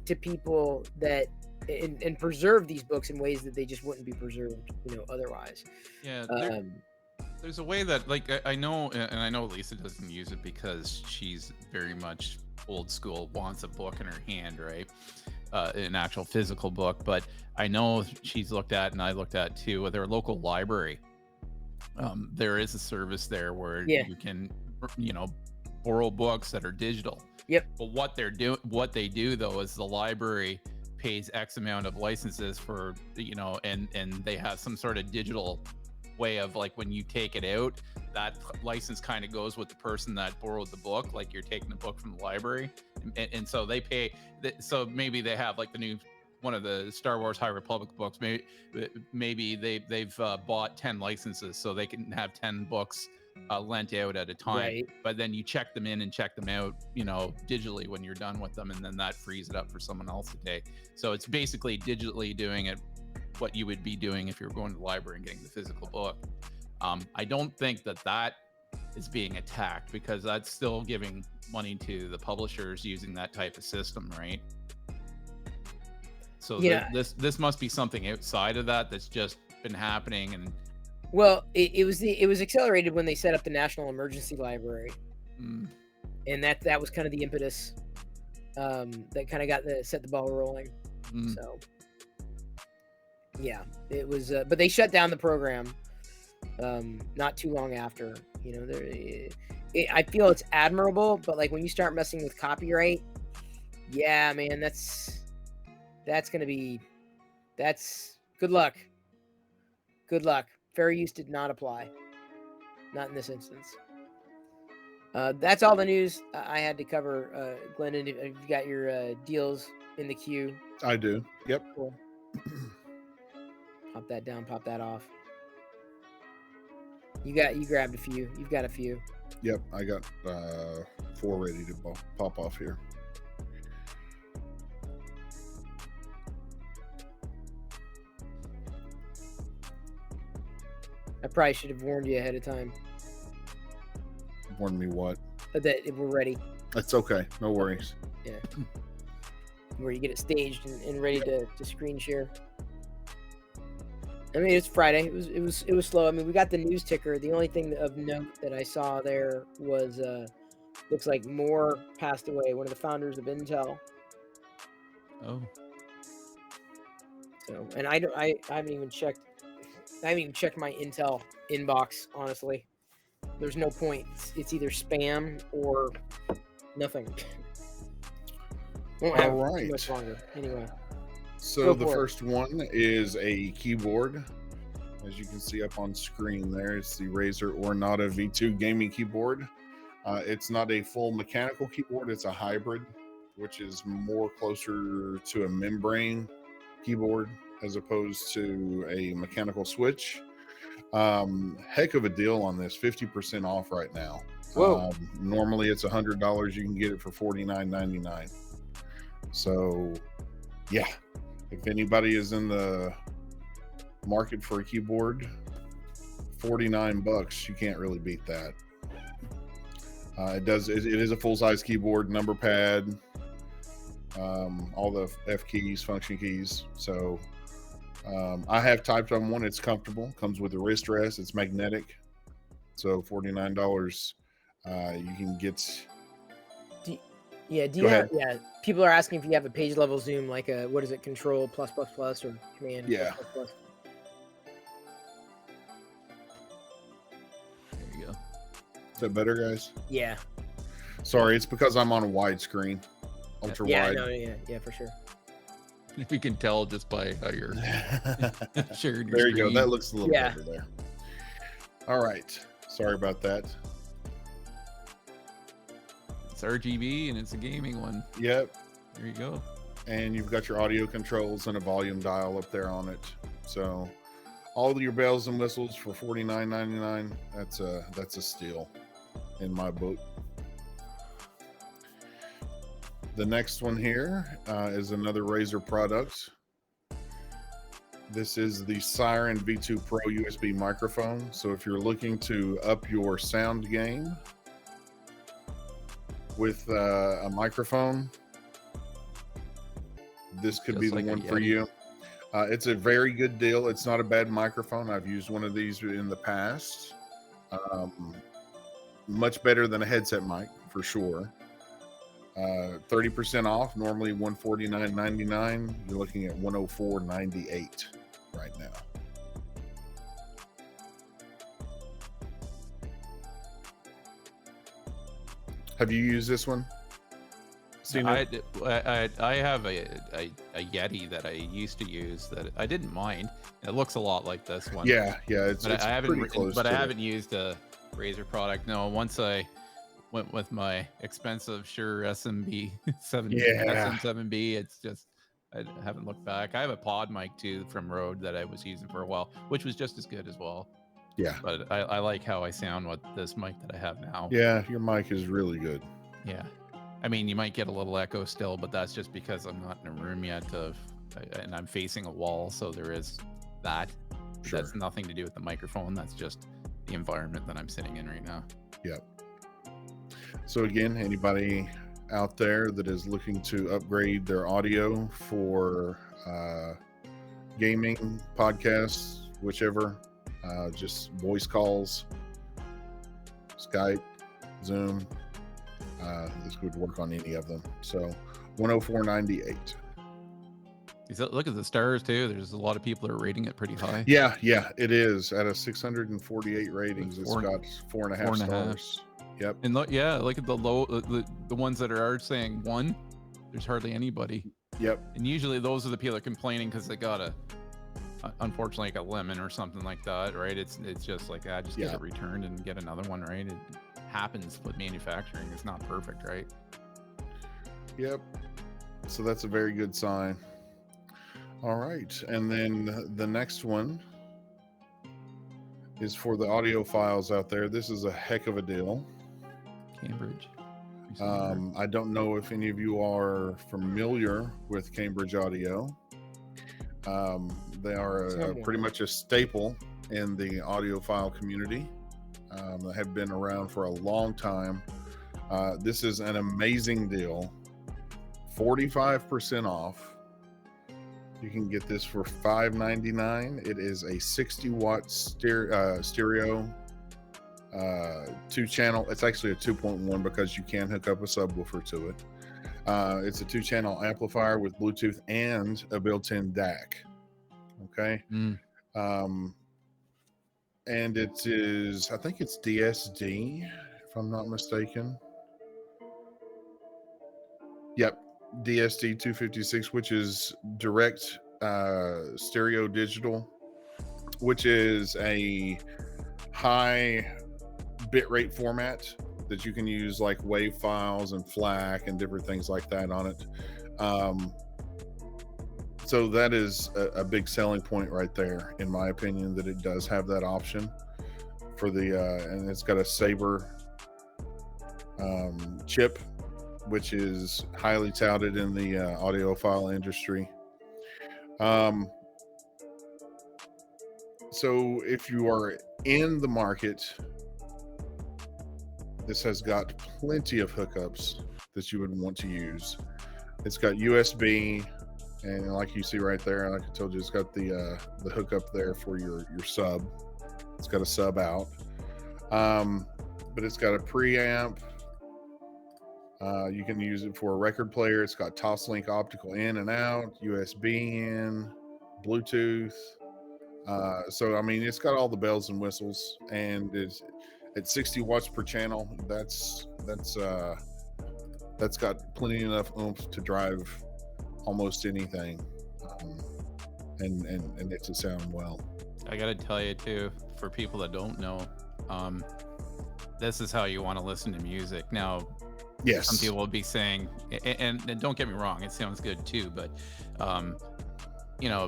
to people that and preserve these books in ways that they just wouldn't be preserved, otherwise. Yeah. There's a way that, like, I know, and I know Lisa doesn't use it because she's very much old school, wants a book in her hand, right? An actual physical book. But I know she's looked at, and I looked at too, with their local library. There is a service there where you can, borrow books that are digital. Yep. But what they do though is the library pays X amount of licenses for, and they have some sort of digital way of, like, when you take it out, that license kind of goes with the person that borrowed the book, like you're taking the book from the library, and so they pay. So maybe they have, like, the new one of the Star Wars High Republic books. Maybe they've bought 10 licenses so they can have 10 books lent out at a time. Right. But then you check them in and check them out, digitally when you're done with them, and then that frees it up for someone else to take. So it's basically digitally doing it what you would be doing if you were going to the library and getting the physical book. I don't think that is being attacked, because that's still giving money to the publishers using that type of system, right? So this must be something outside of that's just been happening. And well, it was accelerated when they set up the National Emergency Library, and that was kind of the impetus that kind of set the ball rolling. So yeah, it was, but they shut down the program not too long after. I feel it's admirable, but, like, when you start messing with copyright, yeah, man, that's good luck. Good luck. Fair use did not apply. Not in this instance. That's all the news I had to cover. Glendon, have you got your deals in the queue? I do. Yep. Cool. Pop that down, pop that off. You grabbed a few. You've got a few. Yep, I got 4 ready to pop off here. I probably should have warned you ahead of time. Warn me what? That we're ready. That's okay. No worries. Yeah. Where you get it staged and ready to screen share. I mean, it's Friday. It was slow. I mean, we got the news ticker. The only thing of note that I saw there was looks like Moore passed away, one of the founders of Intel. Oh. So, and I haven't even checked my Intel inbox, honestly. There's no point. It's either spam or nothing. Won't have All right. too much longer. Anyway. So the first one is a keyboard. As you can see up on screen there, it's the Razer Ornata V2 gaming keyboard. It's not a full mechanical keyboard. It's a hybrid, which is more closer to a membrane keyboard as opposed to a mechanical switch. Heck of a deal on this, 50% off right now. Whoa. Normally it's $100. You can get it for $49.99. So yeah, if anybody is in the market for a keyboard, $49, you can't really beat that. It is a full-size keyboard, number pad, all the F keys, function keys. So I have typed on one. It's comfortable, comes with a wrist rest, it's magnetic. So $49 you can get. People are asking if you have a page level zoom, like a, what is it, Control +++ or Command +++. There you go. Is that better, guys? Yeah. Sorry, it's because I'm on a widescreen. ultra Yeah, wide. no, yeah, for sure. We can tell just by how you're sharing your There you go. screen. That looks a little Yeah. better there. All right. Sorry about that. It's RGB and it's a gaming one. Yep. There you go. And you've got your audio controls and a volume dial up there on it. So all of your bells and whistles for $49.99. That's a steal in my book. The next one here is another Razer product. This is the Siren V2 Pro USB microphone. So if you're looking to up your sound game with a microphone, this could Just be the like a one for Yeti. you. It's a very good deal. It's not a bad microphone. I've used one of these in the past. Much better than a headset mic for sure. 30% off, normally $149.99. You're looking at $104.98 right now. Have you used this one? Seen it? I have a Yeti that I used to use that I didn't mind. It looks a lot like this one. Yeah, it's I haven't pretty close. but to I it. haven't used a Razer product. No, once I went with my expensive Shure SMB SM7B, it's just I haven't looked back. I have a pod mic too from Rode that I was using for a while, which was just as good as well. Yeah. But I like how I sound with this mic that I have now. Yeah, your mic is really good. Yeah. I mean, you might get a little echo still, but that's just because I'm not in a room yet and I'm facing a wall, so there is that. Sure. That's nothing to do with the microphone. That's just the environment that I'm sitting in right now. Yep. So again, anybody out there that is looking to upgrade their audio for gaming, podcasts, whichever, just voice calls, Skype, Zoom, this would work on any of them. So $104.98. Look at the stars too. There's a lot of people that are rating it pretty high. Yeah, it is. Out of 648 ratings, it's got 4.5 stars. Yep. And look at the low, the ones that are saying 1. There's hardly anybody. Yep. And usually those are the people that are complaining because they got unfortunately like a lemon or something like that, right? It's just like just get it returned and get another one, right? It happens with manufacturing. It's not perfect, right? Yep. So that's a very good sign. All right, and then the next one is for the audiophiles out there. This is a heck of a deal. Cambridge. I don't know if any of you are familiar with Cambridge Audio. They are pretty much a staple in the audiophile community. They have been around for a long time. This is an amazing deal. 45% off. You can get this for $5.99. It is a 60-watt stereo 2-channel. It's actually a 2.1 because you can hook up a subwoofer to it. It's a 2-channel amplifier with Bluetooth and a built-in DAC. Okay. And it is, I think it's DSD, if I'm not mistaken. Yep. DSD 256, which is direct stereo digital, which is a high bitrate format that you can use like WAV files and FLAC and different things like that on it. So that is a big selling point right there, in my opinion, that it does have that option for the and it's got a Saber chip, which is highly touted in the audiophile industry. So if you are in the market, this has got plenty of hookups that you would want to use. It's got USB, and like you see right there, like I told you, it's got the hookup there for your sub. It's got a sub out, but it's got a preamp. You can use it for a record player. It's got Toslink optical in and out, USB in, Bluetooth. So I mean, it's got all the bells and whistles, and it's at 60 watts per channel. That's that's got plenty enough oomph to drive almost anything, and it to sound well. I gotta tell you too, for people that don't know, this is how you want to listen to music. Now, Yes. some people will be saying, and don't get me wrong, it sounds good too, but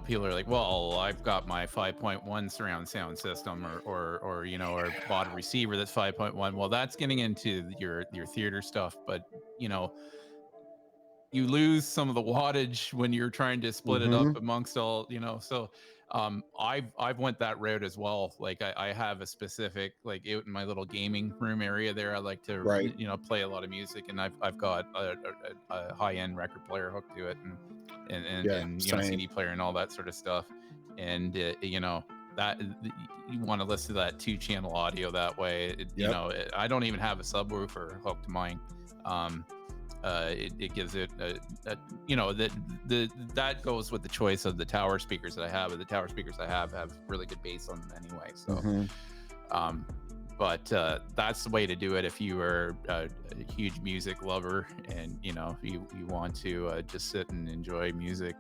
people are like, well, I've got my 5.1 surround sound system, or bought a receiver that's 5.1. Well, that's getting into your theater stuff, but you lose some of the wattage when you're trying to split it up amongst all, so I've went that route as well. Like I have a specific, like, out in my little gaming room area there, I like to Right. play a lot of music, and I've got a high-end record player hooked to it, and CD player and all that sort of stuff, and that you want to listen to that 2-channel audio that way. I don't even have a subwoofer hooked to mine. It gives it that goes with the choice of the tower speakers that I have. The tower speakers I have really good bass on them anyway. So, but that's the way to do it if you are a huge music lover and you want to just sit and enjoy music.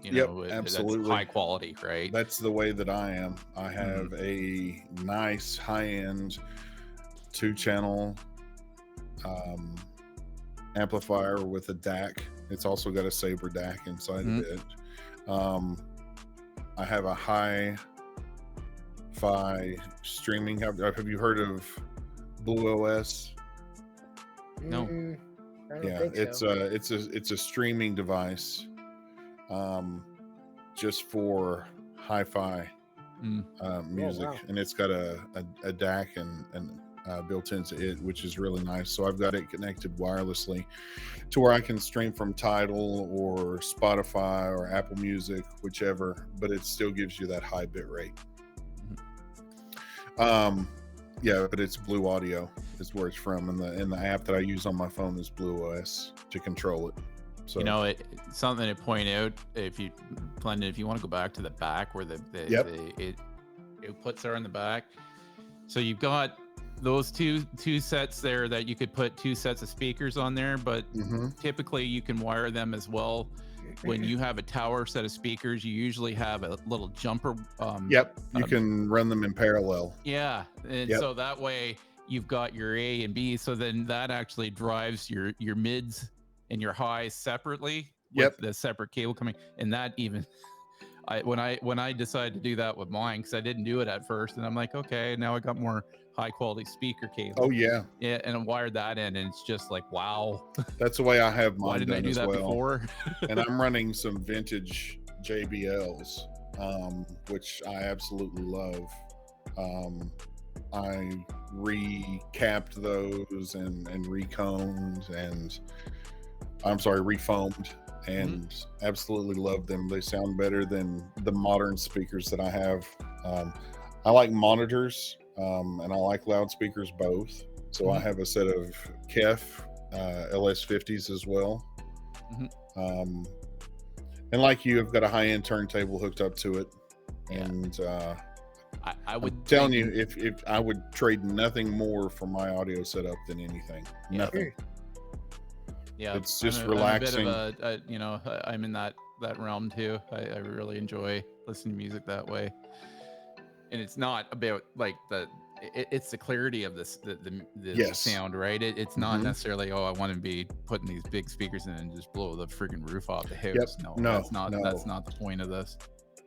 Absolutely. That's high quality, right? That's the way that I am. I have a nice high-end 2-channel amplifier with a DAC. It's also got a Sabre DAC inside of it. I have a hi-fi streaming. Have you heard of Blue OS? No. I don't think so. It's a streaming device, just for hi-fi music. Oh, wow. And it's got a DAC and built into it, which is really nice. So I've got it connected wirelessly to where I can stream from Tidal or Spotify or Apple Music, whichever, but it still gives you that high bit rate. But it's Blue Audio is where it's from, and the app that I use on my phone is Blue OS to control it. So it's something to point out, if you want to go back to the back where the outputs are in the back. So you've got those two sets there that you could put 2 sets of speakers on there, but typically you can wire them as well. When you have a tower set of speakers, you usually have a little jumper. You can run them in parallel. Yeah, and so that way you've got your A and B. So then that actually drives your mids and your highs separately with the separate cable coming. And that even, when I decided to do that with mine, because I didn't do it at first, and I'm like, okay, now I got more high quality speaker cable. Oh yeah, and I wired that in, and it's just like, wow. That's the way I have mine. Why didn't I do that before? And I'm running some vintage JBLs, which I absolutely love. I recapped those and recombed, and refoamed, and absolutely love them. They sound better than the modern speakers that I have. I like monitors, and I like loudspeakers both. So I have a set of KEF LS50s as well. And like you, I've got a high-end turntable hooked up to it. And I would telling you, if I would trade nothing more for my audio setup than anything. Nothing. Yeah, it's just relaxing. I'm a bit of I'm in that realm too. I really enjoy listening to music that way. And it's not about like it's the clarity of the sound, right? It's not necessarily, I want to be putting these big speakers in and just blow the freaking roof off the house. That's not the point of this.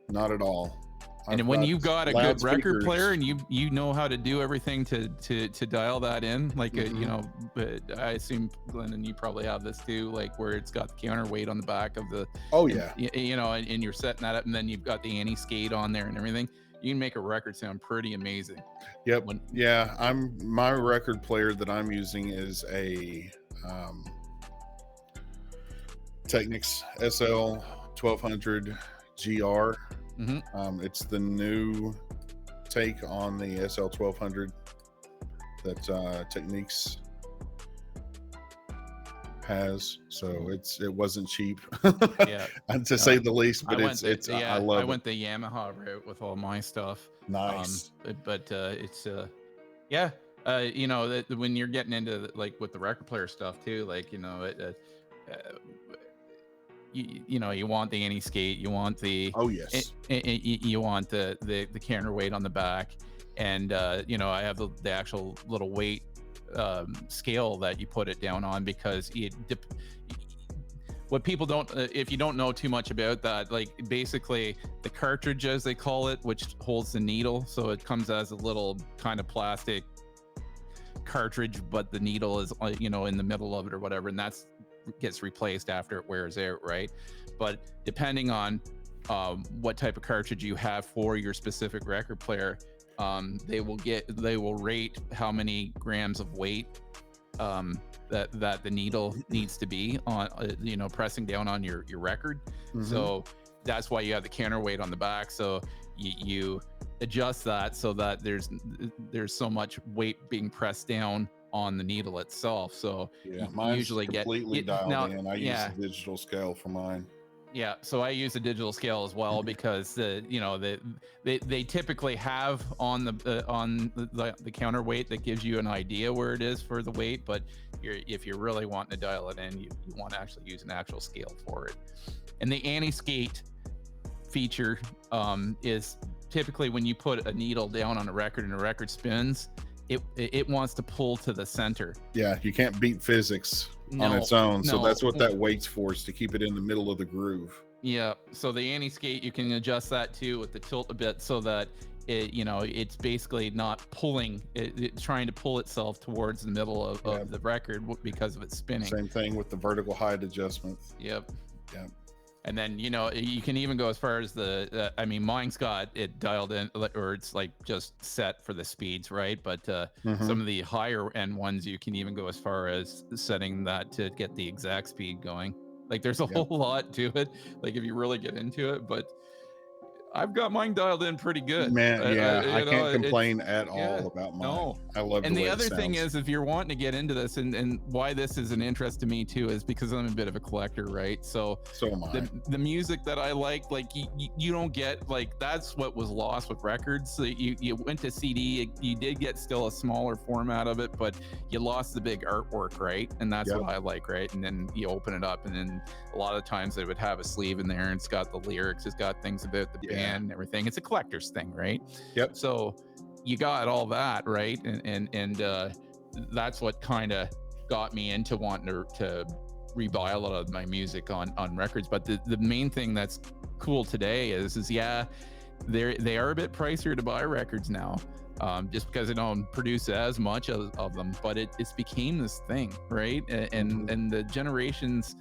Not at all. And when you've got a good record player and you know how to do everything to dial that in, like I assume, Glenn, and you probably have this too, like where it's got the counterweight on the back of the and you're setting that up, and then you've got the anti-skate on there and everything. You can make a record sound pretty amazing. My record player that I'm using is a Technics SL 1200 GR. It's the new take on the SL 1200 that Technics has, so it wasn't cheap, to say the least, but I went the Yamaha route with all my stuff. Nice. But it's You know, that when you're getting into like with the record player stuff too, like, you know, you know, you want the anti-skate, you want the you want the counterweight on the back, and you know, I have the actual little weight scale that you put it down on, because what people don't, if you don't know too much about that, like basically the cartridge, as they call it, which holds the needle, so it comes as a little kind of plastic cartridge, but the needle is, you know, in the middle of it or whatever, and that's gets replaced after it wears out, right? But depending on what type of cartridge you have for your specific record player, they will rate how many grams of weight that the needle needs to be on, you know, pressing down on your record. So that's why you have the counterweight on the back, so you adjust that so that there's so much weight being pressed down on the needle itself. So yeah, you mine's usually completely dialed now, in. I use a digital scale for mine. Yeah, so I use a digital scale as well, because you know, they typically have on the counterweight that gives you an idea where it is for the weight, but if you're really wanting to dial it in, you want to actually use an actual scale for it. And the anti-skate feature is typically when you put a needle down on a record and a record spins, it wants to pull to the center. Yeah, you can't beat physics on its own. So that's what that weight's for, is to keep it in the middle of the groove. Yeah, so the anti-skate, you can adjust that too with the tilt a bit, so that it, you know, it's basically not pulling, it's trying to pull itself towards the middle of the record because of its spinning. Same thing with the vertical height adjustment. Yep. Yeah. And then, you know, you can even go as far as I mean, mine's got it dialed in, or it's like just set for the speeds, right? But some of the higher end ones, you can even go as far as setting that to get the exact speed going. Like there's a whole lot to it, like if you really get into it, but I've got mine dialed in pretty good. Man, I can't complain at all about mine. No. I love and the way other it sounds. thing is, if you're wanting to get into this, and why this is an interest to me too, is because I'm a bit of a collector, right? So am I. The music that I like you don't get, like, that's what was lost with records. So you went to CD, you did get still a smaller format of it, but you lost the big artwork, right? And that's what I like, right? And then you open it up, and then a lot of times they would have a sleeve in there, and it's got the lyrics, it's got things about the band and everything. It's a collector's thing, right? Yep. So you got all that, right? And that's what kind of got me into wanting to rebuy a lot of my music on records. But the main thing that's cool today is yeah, they are a bit pricier to buy records now, just because they don't produce as much of them. But it's became this thing, right? And the generations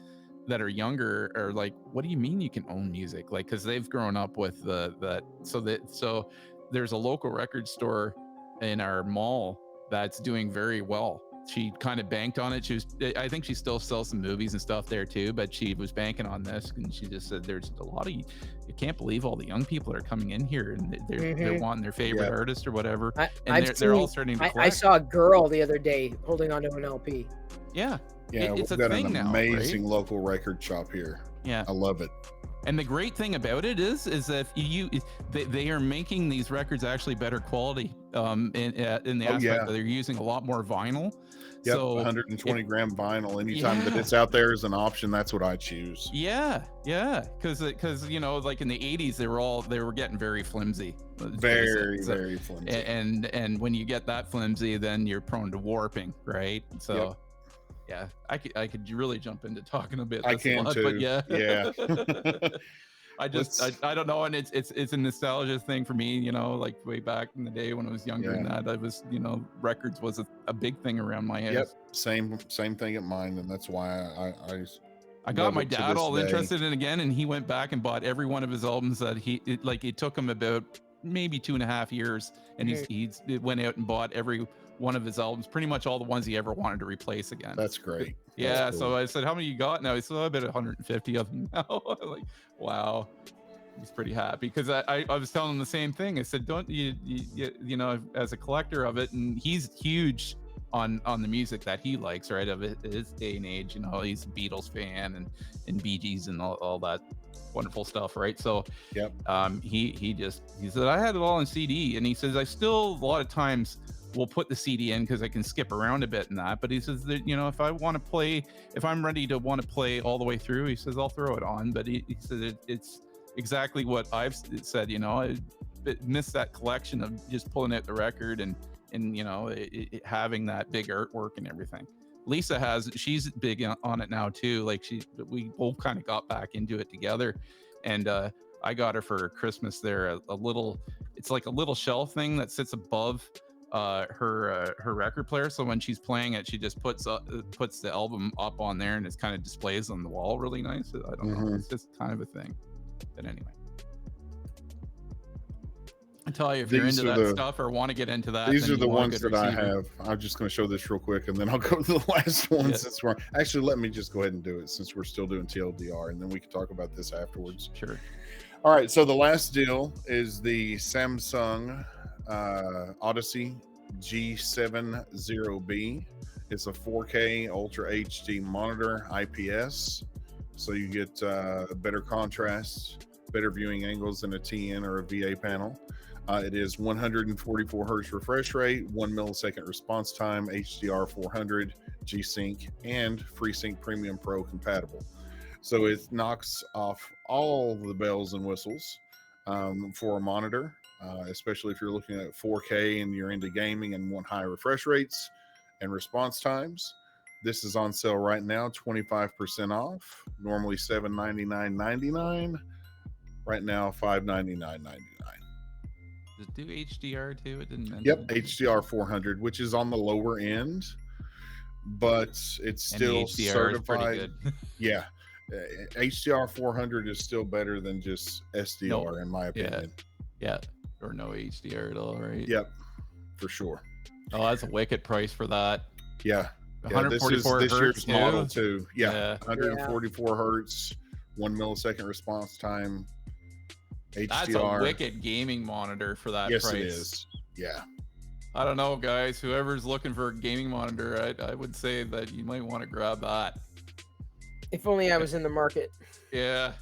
that are younger are like, what do you mean you can own music? Like, because they've grown up with so there's a local record store in our mall that's doing very well. She kind of banked on it. I think she still sells some movies and stuff there too, but she was banking on this, and she just said there's a lot of, you can't believe all the young people are coming in here, and they're wanting their favorite artist or whatever, they're all starting to collect. I saw a girl the other day holding onto an LP. Yeah, it's a got thing an now, amazing right? local record shop here. Yeah, I love it. And the great thing about it is that they are making these records actually better quality, in the aspect that they're using a lot more vinyl. Yep, so 120 gram vinyl. Anytime that it's out there as an option, that's what I choose. Yeah, because you know, like in the 80s, they were getting very flimsy. Very flimsy. And when you get that flimsy, then you're prone to warping, right? So. Yeah, I could really jump into talking a bit. I can too. But yeah. I don't know, and it's a nostalgia thing for me, you know, like way back in the day when I was younger, and that I was, you know, records was a big thing around my house. Yep, same thing at mine, and that's why I got my dad all interested in it again, and he went back and bought every one of his albums that it took him about maybe 2.5 years, and he went out and bought every one of his albums, pretty much all the ones he ever wanted to replace again. That's great. Yeah, that's cool. So I said, how many you got now? He said, I bet 150 of them now. I'm like, wow. He's pretty happy, because I was telling him the same thing. I said, don't you know, as a collector of it, and he's huge on the music that he likes, right, of his day and age, you know, he's a Beatles fan and Bee Gees and all that wonderful stuff, right? So he said, I had it all on CD, and he says, I still a lot of times we'll put the CD in because I can skip around a bit in that. But he says that, you know, if I'm ready to want to play all the way through, he says I'll throw it on. But he said it's exactly what I've said. You know, I missed that collection of just pulling out the record and you know, having that big artwork and everything. Lisa she's big on it now too. Like we both kind of got back into it together, and I got her for Christmas there a little. It's like a little shelf thing that sits above her record player. So when she's playing it, she just puts the album up on there, and it kind of displays on the wall really nice. I don't know. It's just kind of a thing. But anyway. I tell you, if you're into that stuff or want to get into that, these are the ones that I have. I'm just going to show this real quick, and then I'll go to the last one. Yeah. Since we're actually, let me just go ahead and do it since we're still doing TLDR, and then we can talk about this afterwards. Sure. All right. So the last deal is the Samsung Odyssey G70B. It's a 4K Ultra HD monitor, IPS, so you get better contrast, better viewing angles than a TN or a VA panel. It is 144 hertz refresh rate, 1 millisecond response time, HDR 400, G-Sync, and FreeSync Premium Pro compatible. So it knocks off all the bells and whistles for a monitor, especially if you're looking at 4K and you're into gaming and want high refresh rates and response times. This is on sale right now, 25% off. Normally $799.99. Right now, $599.99. Does it do HDR too? It didn't mention. Yep, HDR 400, which is on the lower end, but it's still HDR certified. Is pretty good. Yeah, HDR 400 is still better than just SDR, in my opinion. Yeah, or no HDR at all, right? Yep, for sure. Oh, that's a wicked price for that. Yeah, 144 this hertz year's model too. Yeah, 144 Yeah. hertz, 1 millisecond response time. HDR. That's a wicked gaming monitor for that price. Yes, it is. Yeah. I don't know, guys. Whoever's looking for a gaming monitor, I would say that you might want to grab that. If only I was in the market. Yeah.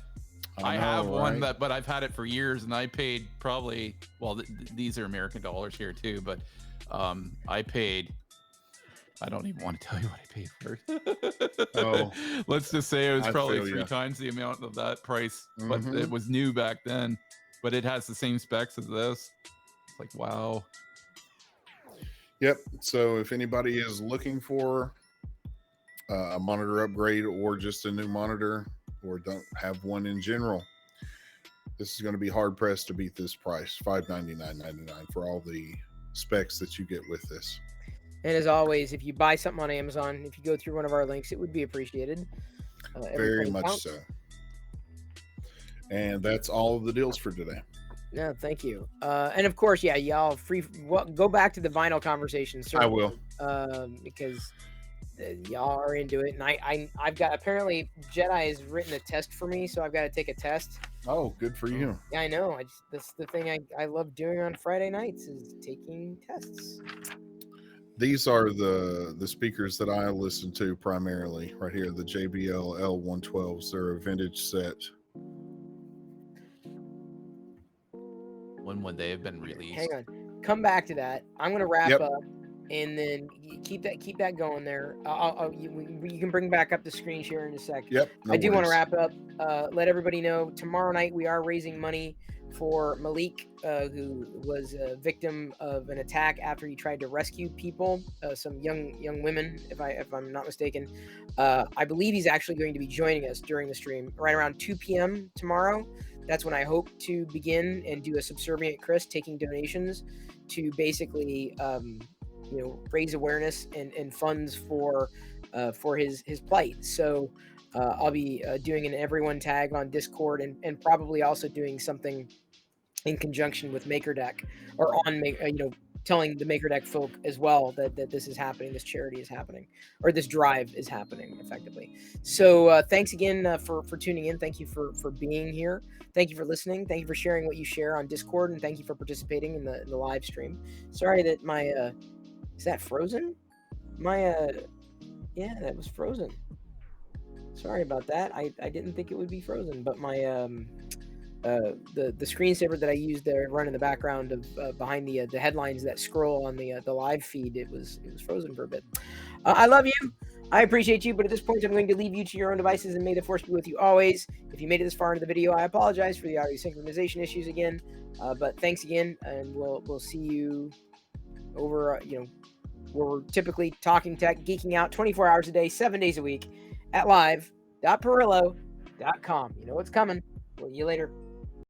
I know, have one right? but I've had it for years, and I paid probably, well, these are American dollars here too, but I paid, I don't even want to tell you what I paid for it. Oh, let's just say it was I probably feel 3 ya. times the amount of that price, but Mhm. it was new back then, but it has the same specs as this. It's like, wow. Yep. So if anybody is looking for a monitor upgrade or just a new monitor or don't have one in general, this is going to be hard pressed to beat this price, $599.99 for all the specs that you get with this. And as always, if you buy something on Amazon, if you go through one of our links, it would be appreciated. Very much so. And that's all of the deals for today. No, thank you. And of course, yeah, y'all go back to the vinyl conversation. I will. Because y'all are into it, and I've got, apparently Jedi has written a test for me, so I've got to take a test. Oh, good for you. Yeah, I know. That's the thing I love doing on Friday nights, is taking tests. These are the speakers that I listen to primarily right here, the JBL L112s. They're a vintage set. When would they have been released? Hang on, come back to that. I'm gonna wrap Yep. up, and then keep that going there. You can bring back up the screen share in a sec. Yep. I do want to wrap up. Let everybody know tomorrow night we are raising money for Malik, who was a victim of an attack after he tried to rescue people, some young women, if I'm not mistaken. I believe he's actually going to be joining us during the stream right around 2 p.m. tomorrow. That's when I hope to begin and do a subservient Chris, taking donations to basically raise awareness and funds for his plight. So I'll be doing an everyone tag on Discord, and probably also doing something in conjunction with MakerDeck, or on telling the MakerDeck folk as well that this is happening, this charity is happening, or this drive is happening effectively. So thanks again for tuning in. Thank you for being here. Thank you for listening. Thank you for sharing what you share on Discord, and thank you for participating in the live stream. Sorry that my is that frozen? My yeah, that was frozen. Sorry about that. I didn't think it would be frozen, but my the screensaver that I used there run in the background of behind the headlines that scroll on the live feed, it was frozen for a bit. I love you. I appreciate you, but at this point, I'm going to leave you to your own devices, and may the force be with you always. If you made it this far into the video, I apologize for the audio synchronization issues again, but thanks again, and we'll see you over, where we're typically talking tech, geeking out 24 hours a day, 7 days a week at live.pirillo.com. You know what's coming. We'll see you later.